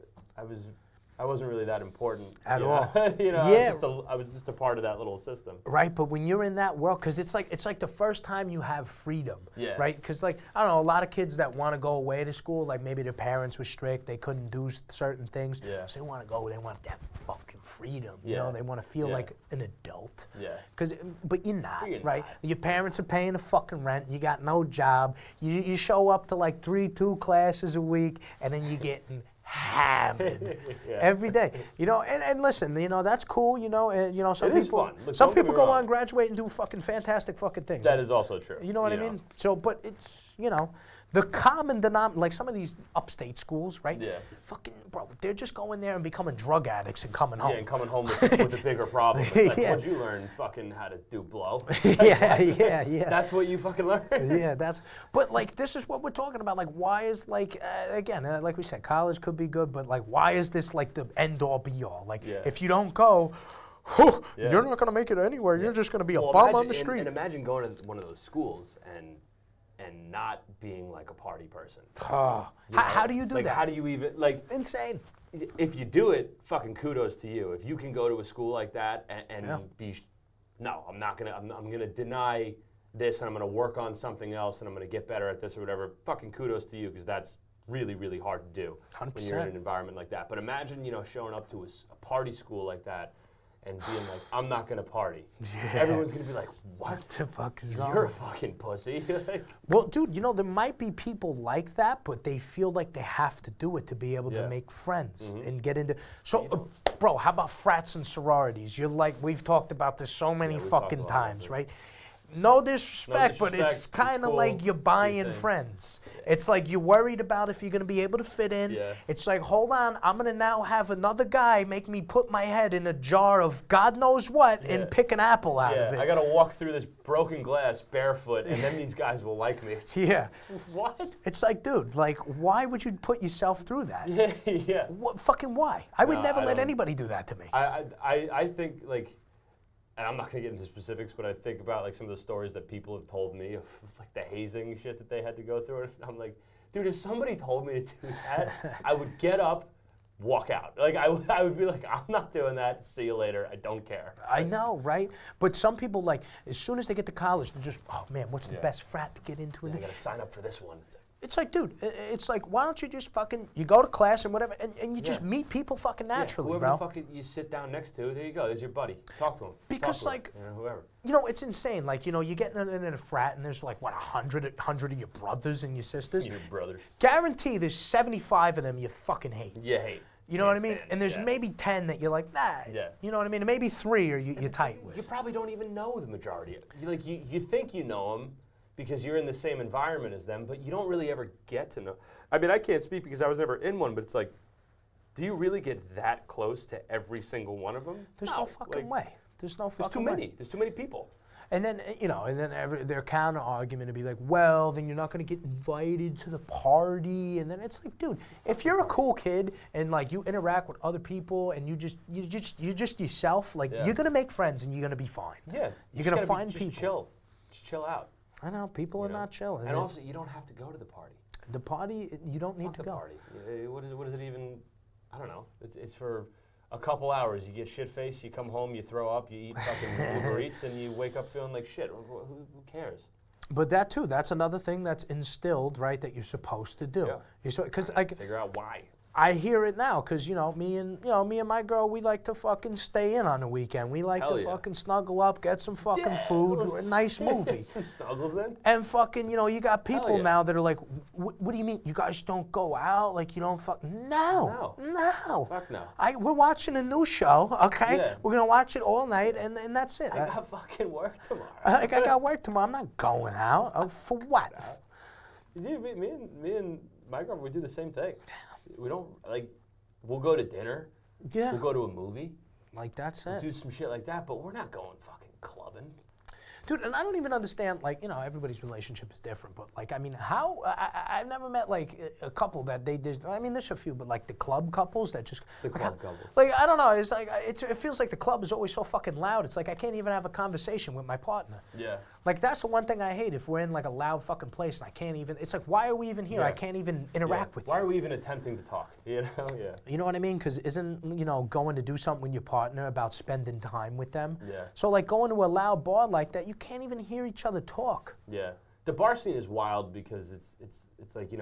I wasn't really that important at all. You know, I was just a part of that little system. Right, but when you're in that world, because it's like the first time you have freedom. Yeah. Right, because like I don't know, a lot of kids that want to go away to school, like maybe their parents were strict, they couldn't do certain things. Yeah. So they want to go, they want that fucking freedom. You know, they want to feel like an adult. Yeah. But you're not, right? Your parents are paying the fucking rent. You got no job. You show up to like 2 classes a week, and then you're getting hammered every day, you know, and listen, you know, that's cool, you know, and you know, some people go on, graduate, and do fucking fantastic fucking things. That is also true. You know what I mean? So, but it's, you know, The common denominator, like some of these upstate schools, right? Yeah. Fucking, bro, they're just going there and becoming drug addicts and coming home. Yeah, and coming home with a bigger problem. It's like, Yeah. what'd you learn? Fucking how to do blow. Yeah. That's what you fucking learned? Yeah, but like, this is what we're talking about. Like, why is, like, again, like we said, college could be good, but like, why is this like the end all be all? Like, if you don't go, you're not going to make it anywhere. You're just going to be a bum on the street. And imagine going to one of those schools and not being like a party person. How do you do like, that? How do you even, like... Insane. If you do it, fucking kudos to you. If you can go to a school like that and be... No, I'm not going to... I'm going to deny this and I'm going to work on something else and I'm going to get better at this or whatever. Fucking kudos to you, because that's really, really hard to do 100%. when you're in an environment like that. But imagine, showing up to a party school like that and being like, I'm not going to party. Yeah. Everyone's going to be like, what the fuck is wrong? You're a fucking pussy. Well, dude, there might be people like that, but they feel like they have to do it to be able to make friends and get into... So, bro, how about frats and sororities? You're like, we've talked about this so many fucking times, right? No disrespect, but it's kind of cool. Like you're buying friends. Yeah. It's like you're worried about if you're going to be able to fit in. Yeah. It's like, hold on, I'm going to now have another guy make me put my head in a jar of God knows what and pick an apple out of it. I got to walk through this broken glass barefoot, and then these guys will like me. What? It's like, dude, like, why would you put yourself through that? Yeah. What, fucking why? I would never let anybody do that to me. I think, like... And I'm not going to get into specifics, but I think about like some of the stories that people have told me of like the hazing shit that they had to go through. And I'm like, dude, if somebody told me to do that, I would get up, walk out. Like I would be like, I'm not doing that. See you later. I don't care. I know, right? But some people, like, as soon as they get to college, they're just, oh man, what's the best frat to get into? I got to sign up for this one. It's like, dude, it's like, why don't you just fucking, you go to class and whatever, and you just meet people fucking naturally, whoever bro. the fuck you sit down next to, there you go, there's your buddy. Talk to him. Because, like, whoever. It's insane. Like, you get in a frat and there's like, what, 100 of your brothers and your sisters? Your brothers. Guarantee there's 75 of them you fucking hate. You hate. You know what I mean? And there's maybe 10 that you're like, nah. Yeah. You know what I mean? And maybe 3 are you're tight with. You probably don't even know the majority. You think you know them, because you're in the same environment as them, but you don't really ever get to know. I mean, I can't speak because I was never in one, but it's like, do you really get that close to every single one of them? There's no fucking way. There's no fucking way. There's too many. There's too many people. And then, their counter argument would be like, well, then you're not going to get invited to the party. And then it's like, dude, if you're a cool kid and like you interact with other people and you're just yourself, like you're going to make friends and you're going to be fine. Yeah. You're going to find people. Just chill out. I know, people are not chilling. And also, you don't have to go to the party. The party, you don't need to go. Party. What is it even? I don't know. It's for a couple hours. You get shit-faced, you come home, you throw up, you eat fucking Uber Eats, and you wake up feeling like shit. Who cares? But that too, that's another thing that's instilled, right, that you're supposed to do. Yeah. Because figure out why. I hear it now, because me and my girl, we like to fucking stay in on the weekend. We like to fucking snuggle up, get some fucking food, a nice movie. Some snuggles in. And fucking, you got people now that are like, what do you mean? You guys don't go out? Like, you don't No. Fuck no. We're watching a new show, okay? Yeah. We're going to watch it all night, and that's it. I got fucking work tomorrow. I got work tomorrow. I'm not going out. For what? Dude, me and my girl, we do the same thing. We don't, we'll go to dinner. Yeah. We'll go to a movie. Like, that's we'll it. do some shit like that, but we're not going fucking clubbing. Dude, and I don't even understand, everybody's relationship is different, but, how, I've never met, a couple that they did, there's a few, but, the club couples that just... The club couples. I don't know, it's it feels like the club is always so fucking loud, it's like I can't even have a conversation with my partner. Yeah. That's the one thing I hate, if we're in, a loud fucking place and I can't even, it's like, why are we even here? Yeah. I can't even interact with you. Why are we even attempting to talk, Yeah. You know what I mean? Because isn't, going to do something with your partner about spending time with them? Yeah. So, going to a loud bar like that, you can't even hear each other talk. Yeah. The bar scene is wild because it's like,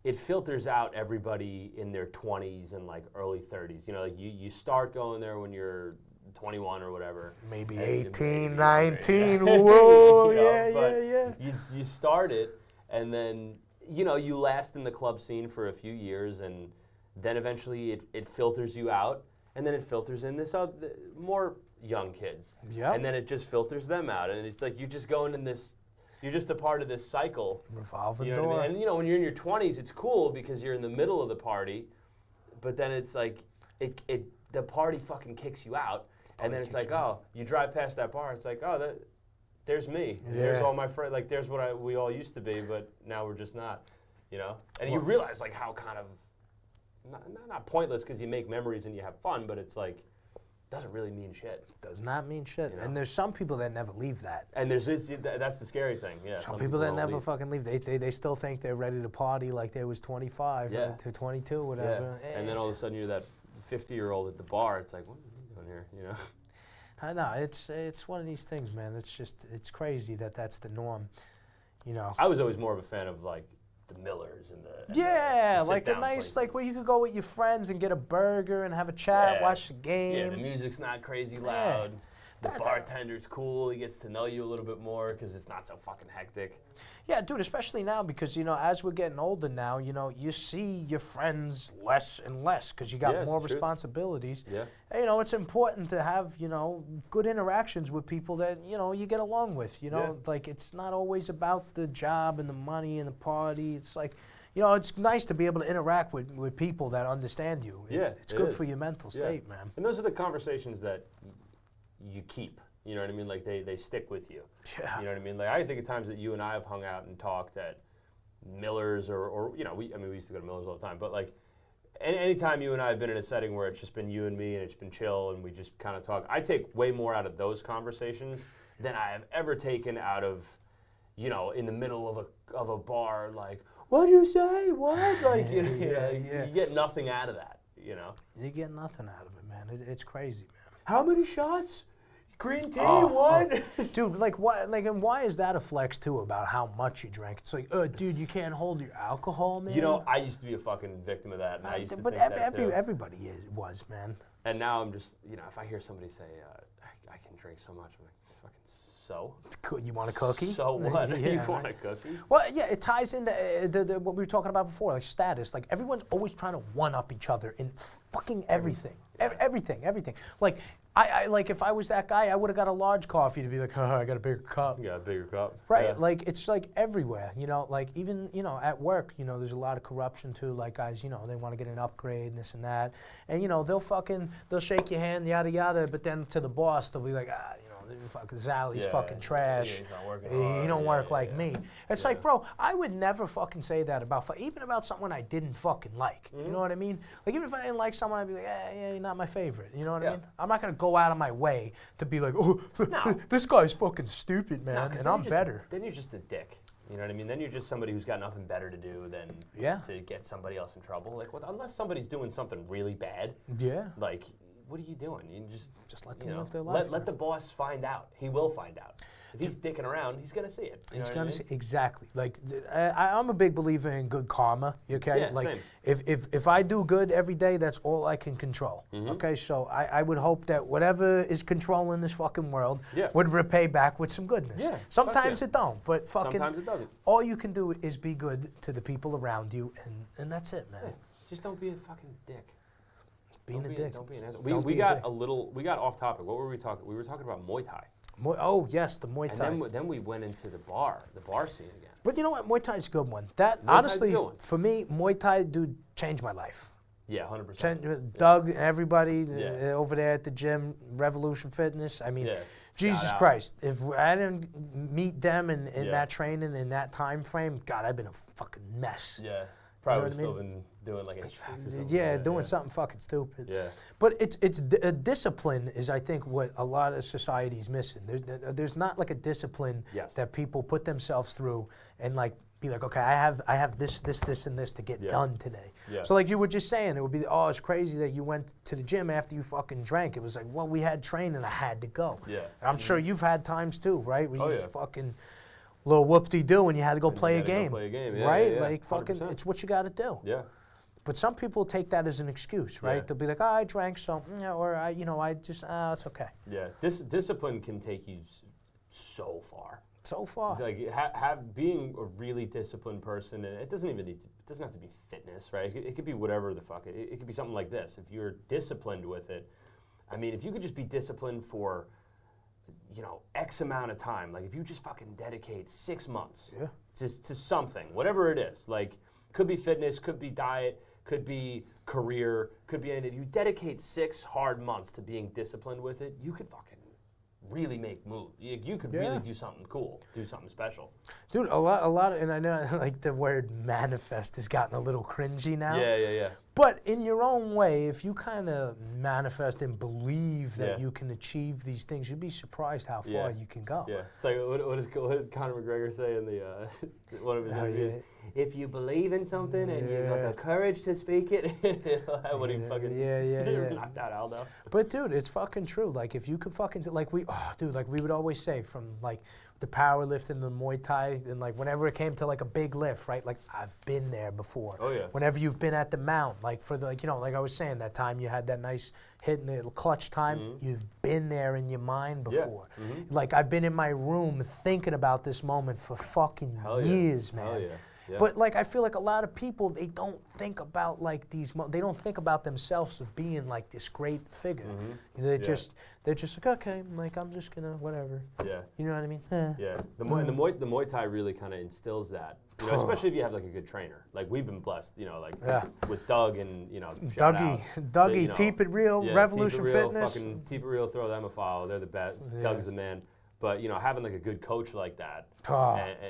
it filters out everybody in their 20s and early 30s. You start going there when you're 21 or whatever. Maybe 18, 19, whoa, yeah. You start it, and then, you last in the club scene for a few years, and then eventually it filters you out, and then it filters in this more young kids. Yeah. And then it just filters them out, and it's like you're just going in this You're just a part of this cycle. Revolving You know door. what I mean? And when you're in your 20s, it's cool because you're in the middle of the party, but then it's like the party fucking kicks you out, and then it's like, oh, you drive past that bar, it's like, oh, there's me. Yeah. There's all my friends. Like, there's what we all used to be, but now we're just not, And you realize, like, how kind of, not pointless because you make memories and you have fun, but it's like, doesn't really mean shit. Does not mean shit. And there's some people that never leave that. And that's the scary thing, yeah. Some people that never fucking leave. They still think they're ready to party like they was 25 to 22, whatever. Yeah. And then all of a sudden you're that 50-year-old at the bar. It's like, what are you doing here, I know. It's one of these things, man. It's crazy that's the norm, I was always more of a fan of, like, the Millers and the like a nice places. like where you could go with your friends and get a burger and have a chat, watch the game. Yeah, the music's not crazy loud. The bartender's cool. He gets to know you a little bit more because it's not so fucking hectic. Yeah, dude, especially now because, as we're getting older now, you see your friends less and less because you got more responsibilities. Yeah. And, it's important to have, good interactions with people that, you get along with. Like it's not always about the job and the money and the party. It's like, it's nice to be able to interact with people that understand you. It's good for your mental state, man. And those are the conversations that you keep. You know what I mean? Like they stick with you. Yeah. You know what I mean? Like I think of times that you and I have hung out and talked at Miller's or we used to go to Miller's all the time, but like anytime you and I have been in a setting where it's just been you and me and it's been chill and we just kind of talk, I take way more out of those conversations than I have ever taken out of, in the middle of a bar, like, what'd you say? What? Like, you get nothing out of that, You get nothing out of it, man. It's crazy, man. How many shots? Green tea, what? Dude, like why? Like, and why is that a flex too about how much you drank? It's like, dude, you can't hold your alcohol, man. I used to be a fucking victim of that, and I used to but think that too. everybody was, man. And now I'm just, if I hear somebody say, I can drink so much, I'm like, fucking so? You want a cookie? So what? You want a cookie? Well, yeah, it ties into what we were talking about before, like status. Like everyone's always trying to one-up each other in fucking everything. Everything. Like, I like if I was that guy, I would have got a large coffee to be like, I got a bigger cup. You got a bigger cup. Right, Yeah. like it's like everywhere, like even, at work, there's a lot of corruption too, like guys, they want to get an upgrade and this and that. And, they'll shake your hand, yada, yada, but then to the boss, they'll be like, fucking Zally's fucking trash. He's not working He hard. don't work like me. It's like, bro, I would never fucking say that even about someone I didn't fucking like. You know what I mean? Like even if I didn't like someone, I'd be like, you're not my favorite. You know what I mean? I'm not gonna go out of my way to be like, this guy's fucking stupid, man, and I'm better. Then you're just a dick. You know what I mean? Then you're just somebody who's got nothing better to do than to get somebody else in trouble. Like, unless somebody's doing something really bad. Yeah. Like, what are you doing? You just let them live their life. Let the boss find out. He will find out. If he's dicking around, he's gonna see it. He's gonna see exactly. Like I'm a big believer in good karma. Okay, Yeah, like same. if I do good every day, that's all I can control. Okay, so I would hope that whatever is controlling this fucking world would repay back with some goodness. Yeah, Sometimes it don't, but fucking sometimes it doesn't. All you can do is be good to the people around you, and that's it, man. Yeah, just don't be a fucking dick. Being a dick. Don't be an asshole. We got off topic. What were we talking? We were talking about Muay Thai. Oh yes, the Muay Thai. And then we went into the bar scene again. But you know what? Muay Thai is a good one. That Muay Thai's honestly, a good one. for me, Muay Thai, dude, changed my life. Yeah, 100%. Doug and everybody over there at the gym, Revolution Fitness. I mean, Jesus Christ, if I didn't meet them in that training in that time frame, God, I've been a fucking mess. Yeah, probably would still been doing like HVAC or something. Yeah, doing something fucking stupid. Yeah. But discipline is, I think, what a lot of society's missing. There's not like a discipline that people put themselves through and like be like, okay, I have this, and this to get done today. Yeah. So like you were just saying, it would be, it's crazy that you went to the gym after you fucking drank. It was like, well, we had training, I had to go. Yeah. And I'm sure you've had times too, right? Where you fucking little whoop-de-doo and you had to go play a game. Right? Like fucking, 100%. It's what you got to do. Yeah. But some people take that as an excuse, right? They'll be like, I drank so, or I just, it's okay. Yeah. Discipline can take you so far. So far. Like being a really disciplined person, and it doesn't have to be fitness, right? It could be whatever the fuck. It could be something like this. If you're disciplined with it, I mean, if you could just be disciplined for you know, X amount of time. Like if you just fucking dedicate 6 months Yeah. to something, whatever it is, like could be fitness, could be diet, could be career, could be anything. If you dedicate 6 hard months to being disciplined with it, you could fucking really make moves. You could really do something cool, do something special. Dude, a lot, and I know like the word manifest has gotten a little cringy now. Yeah. But in your own way, if you kind of manifest and believe that you can achieve these things, you'd be surprised how far you can go. Yeah, it's like what did Conor McGregor say in the one of his interviews? If you believe in something and you got the courage to speak it, I would even fucking knock that out though. But dude, it's fucking true. Like if you could fucking like we would always say from like the powerlifting, the Muay Thai, and like whenever it came to like a big lift, right? Like I've been there before. Oh yeah. Whenever you've been at the mount, like for the like like I was saying that time you had that nice hit in the clutch time, you've been there in your mind before. Yeah. Like I've been in my room thinking about this moment for fucking years, man. Hell yeah. Yeah. But like I feel like a lot of people, they don't think about like they don't think about themselves of being like this great figure. They're just like, okay, like I'm just gonna whatever. Yeah. You know what I mean? Yeah. The Muay Thai really kind of instills that. You know, especially if you have like a good trainer. Like we've been blessed, you know, like with Doug and shout out. Dougie, you know, Teep It Real, Revolution Teep It Real, Fitness. Fucking Teep It Real, throw them a follow. They're the best. Doug's the man. But you know, having like a good coach like that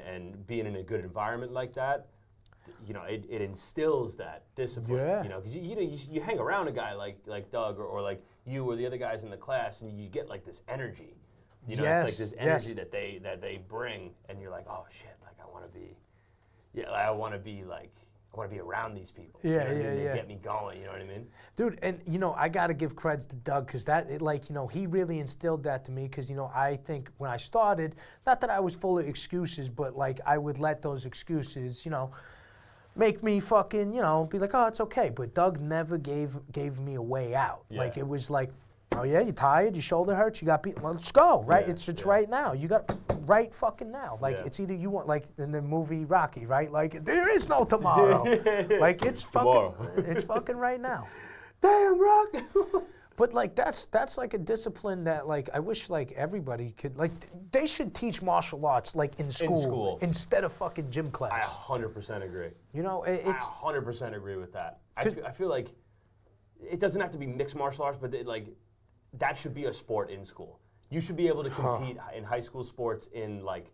and being in a good environment like that, you know, it instills that discipline. Yeah. You know, because you hang around a guy like Doug or like you or the other guys in the class, and you get like this energy. You know, it's like this energy that they bring, and you're like, oh shit, like I want to be. Yeah, like, I want to be around these people. Yeah, you know what I mean? yeah. They get me going. You know what I mean? Dude, and you know, I gotta give creds to Doug because he really instilled that to me. Because you know, I think when I started, not that I was full of excuses, but like I would let those excuses, you know, make me fucking, you know, be like, oh, it's okay. But Doug never gave me a way out. Yeah. Like it was like, oh yeah, you tired, your shoulder hurts, you got beat. Let's go, right? Yeah, It's right now. You got right fucking now. Like Yeah. it's either you want, like in the movie Rocky, right? Like there is no tomorrow. Like it's fucking, it's fucking right now. Damn, Rock. But like that's like a discipline that like I wish like everybody could like they should teach martial arts like in school. Instead of fucking gym I class. 100% agree. You know, I 100% agree with that. I feel like it doesn't have to be mixed martial arts, but that should be a sport in school. You should be able to compete in high school sports in like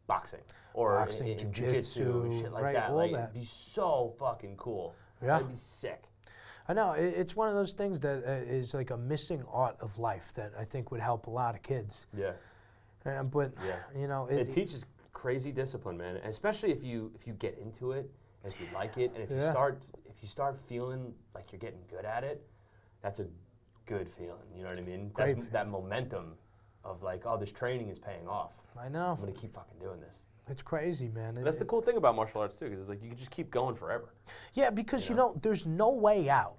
boxing or in jiu-jitsu, shit like that. Like it'd be so fucking cool. Yeah. It'd be sick. I know it's one of those things that is like a missing art of life that I think would help a lot of kids. Yeah. But you know, it teaches crazy discipline, man. And especially if you get into it, and if you like it, and if you start feeling like you're getting good at it, that's a good feeling. You know what I mean? That's that momentum of like, oh, this training is paying off. I know. I'm gonna keep fucking doing this. It's crazy, man. That's the cool thing about martial arts too, because it's like you can just keep going forever. Yeah, because you know there's no way out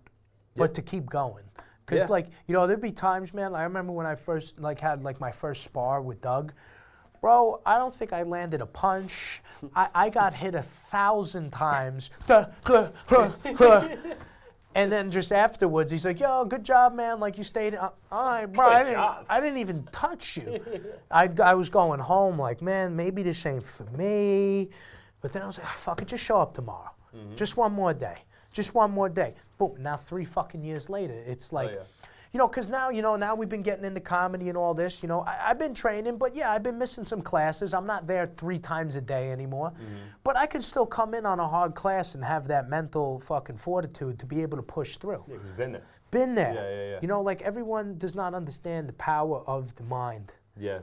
but to keep going. Because like you know there'd be times, man. I remember when I first like had like my first spar with Doug. Bro, I don't think I landed a punch. I got hit 1,000 times. And then just afterwards, he's like, yo, good job, man. Like, you stayed. All right, bro, I didn't even touch you. I was going home like, man, maybe this ain't for me. But then I was like, fuck it, just show up tomorrow. Just one more day. Just one more day. Boom, now 3 fucking years later, it's like, you know, because now, you know, now we've been getting into comedy and all this. You know, I've been training, but yeah, I've been missing some classes. I'm not there 3 times a day anymore. But I can still come in on a hard class and have that mental fucking fortitude to be able to push through. Yeah, 'cause you've been there. Been there. Yeah. You know, like everyone does not understand the power of the mind. Yeah.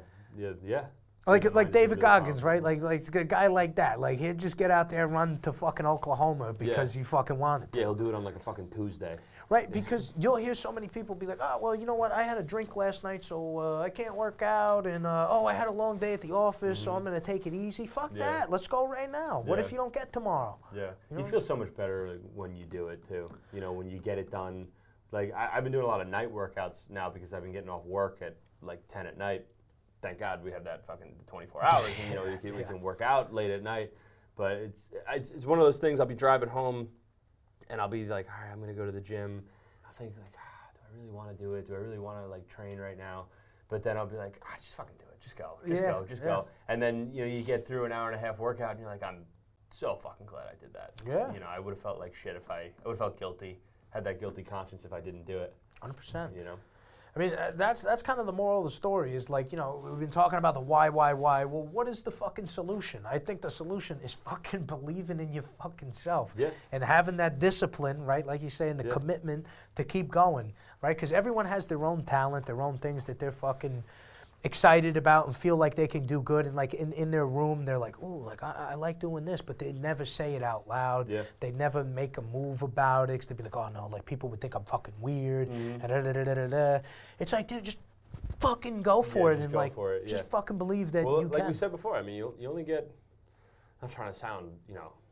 Like David Goggins, right? Like a guy like that. Like he'd just get out there and run to fucking Oklahoma because he fucking wanted to. Yeah, he'll do it on like a fucking Tuesday. Right, because you'll hear so many people be like, oh, well, you know what? I had a drink last night, so I can't work out. And, oh, I had a long day at the office, so I'm going to take it easy. Fuck that. Let's go right now. What if you don't get tomorrow? Yeah. You know feel so much better when you do it, too. You know, when you get it done. Like, I've been doing a lot of night workouts now because I've been getting off work at, like, 10 at night. Thank God we have that fucking 24 hours. And, you know, we can work out late at night. But it's one of those things. I'll be driving home, and I'll be like, all right, I'm going to go to the gym. I think like, do I really want to do it? Do I really want to like train right now? But then I'll be like, just fucking do it. Just go. Just go. And then, you get through an hour and a half workout and you're like, I'm so fucking glad I did that. Yeah. I would have felt like shit if I would have felt guilty, had that guilty conscience if I didn't do it. 100%. I mean, that's kind of the moral of the story is like, we've been talking about the why. Well, what is the fucking solution? I think the solution is fucking believing in your fucking self. Yeah. And having that discipline, right? Like you say, and the commitment to keep going, right? Because everyone has their own talent, their own things that they're fucking excited about and feel like they can do good. And like in their room, they're like, ooh, like I like doing this, but they never say it out loud. Yeah. They never make a move about it. 'Cause they'd be like, oh no, like people would think I'm fucking weird. And It's like, dude, just fucking go for it. And like, just fucking believe that you can. Like we said before, I mean, you only get, I'm not trying to sound,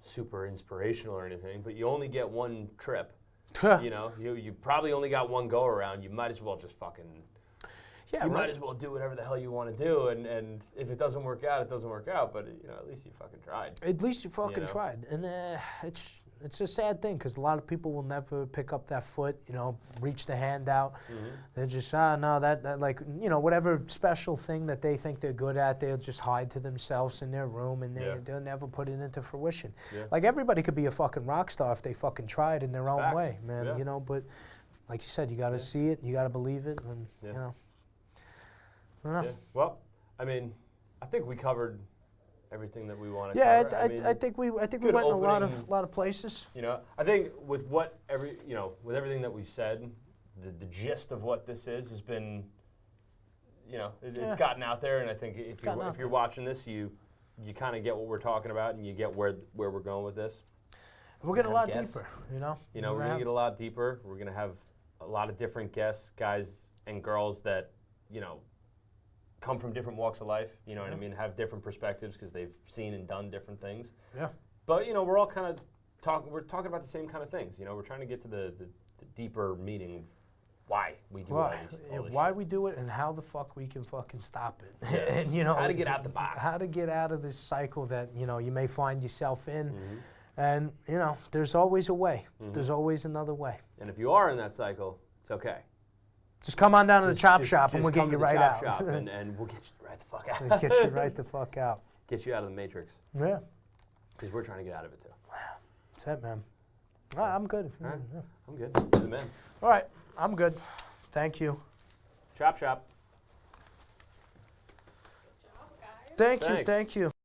super inspirational or anything, but you only get one trip. You probably only got one go around. You might as well just fucking... Yeah, you might as well do whatever the hell you want to do, and if it doesn't work out, it doesn't work out. But at least you fucking tried. At least you fucking tried, and it's a sad thing because a lot of people will never pick up that foot, reach the hand out. They're just no, that like whatever special thing that they think they're good at, they'll just hide to themselves in their room, and they'll never put it into fruition. Yeah. Like everybody could be a fucking rock star if they fucking tried in their own way, man. Yeah. But like you said, you got to see it, you got to believe it, and I don't know. Yeah. Well, I mean, I think we covered everything that we want to cover. I think we went in a lot of places. I think with with everything that we've said, the gist of what this has been, it's gotten out there, and I think if you're watching this, you kind of get what we're talking about, and you get where we're going with this. We'll get a lot deeper, we're gonna get a lot deeper. We're gonna have a lot of different guests, guys and girls that come from different walks of life, what I mean, have different perspectives because they've seen and done different things. Yeah. But, we're all kind of talking about the same kind of things. We're trying to get to the deeper meaning of why we do all this why shit. we do it and how the fuck we can fucking stop it. Yeah. And, how to get out the box. How to get out of this cycle that, you may find yourself in. And, there's always a way. There's always another way. And if you are in that cycle, it's okay. Just come on down to the chop shop and we'll get you right out. And we'll get you right the fuck out. We'll get you right the fuck out. Get you out of the matrix. Yeah. Because we're trying to get out of it too. That's it, man. I'm good. All right. I'm good. You're the man. All right. I'm good. Thank you. Chop shop. Thank you.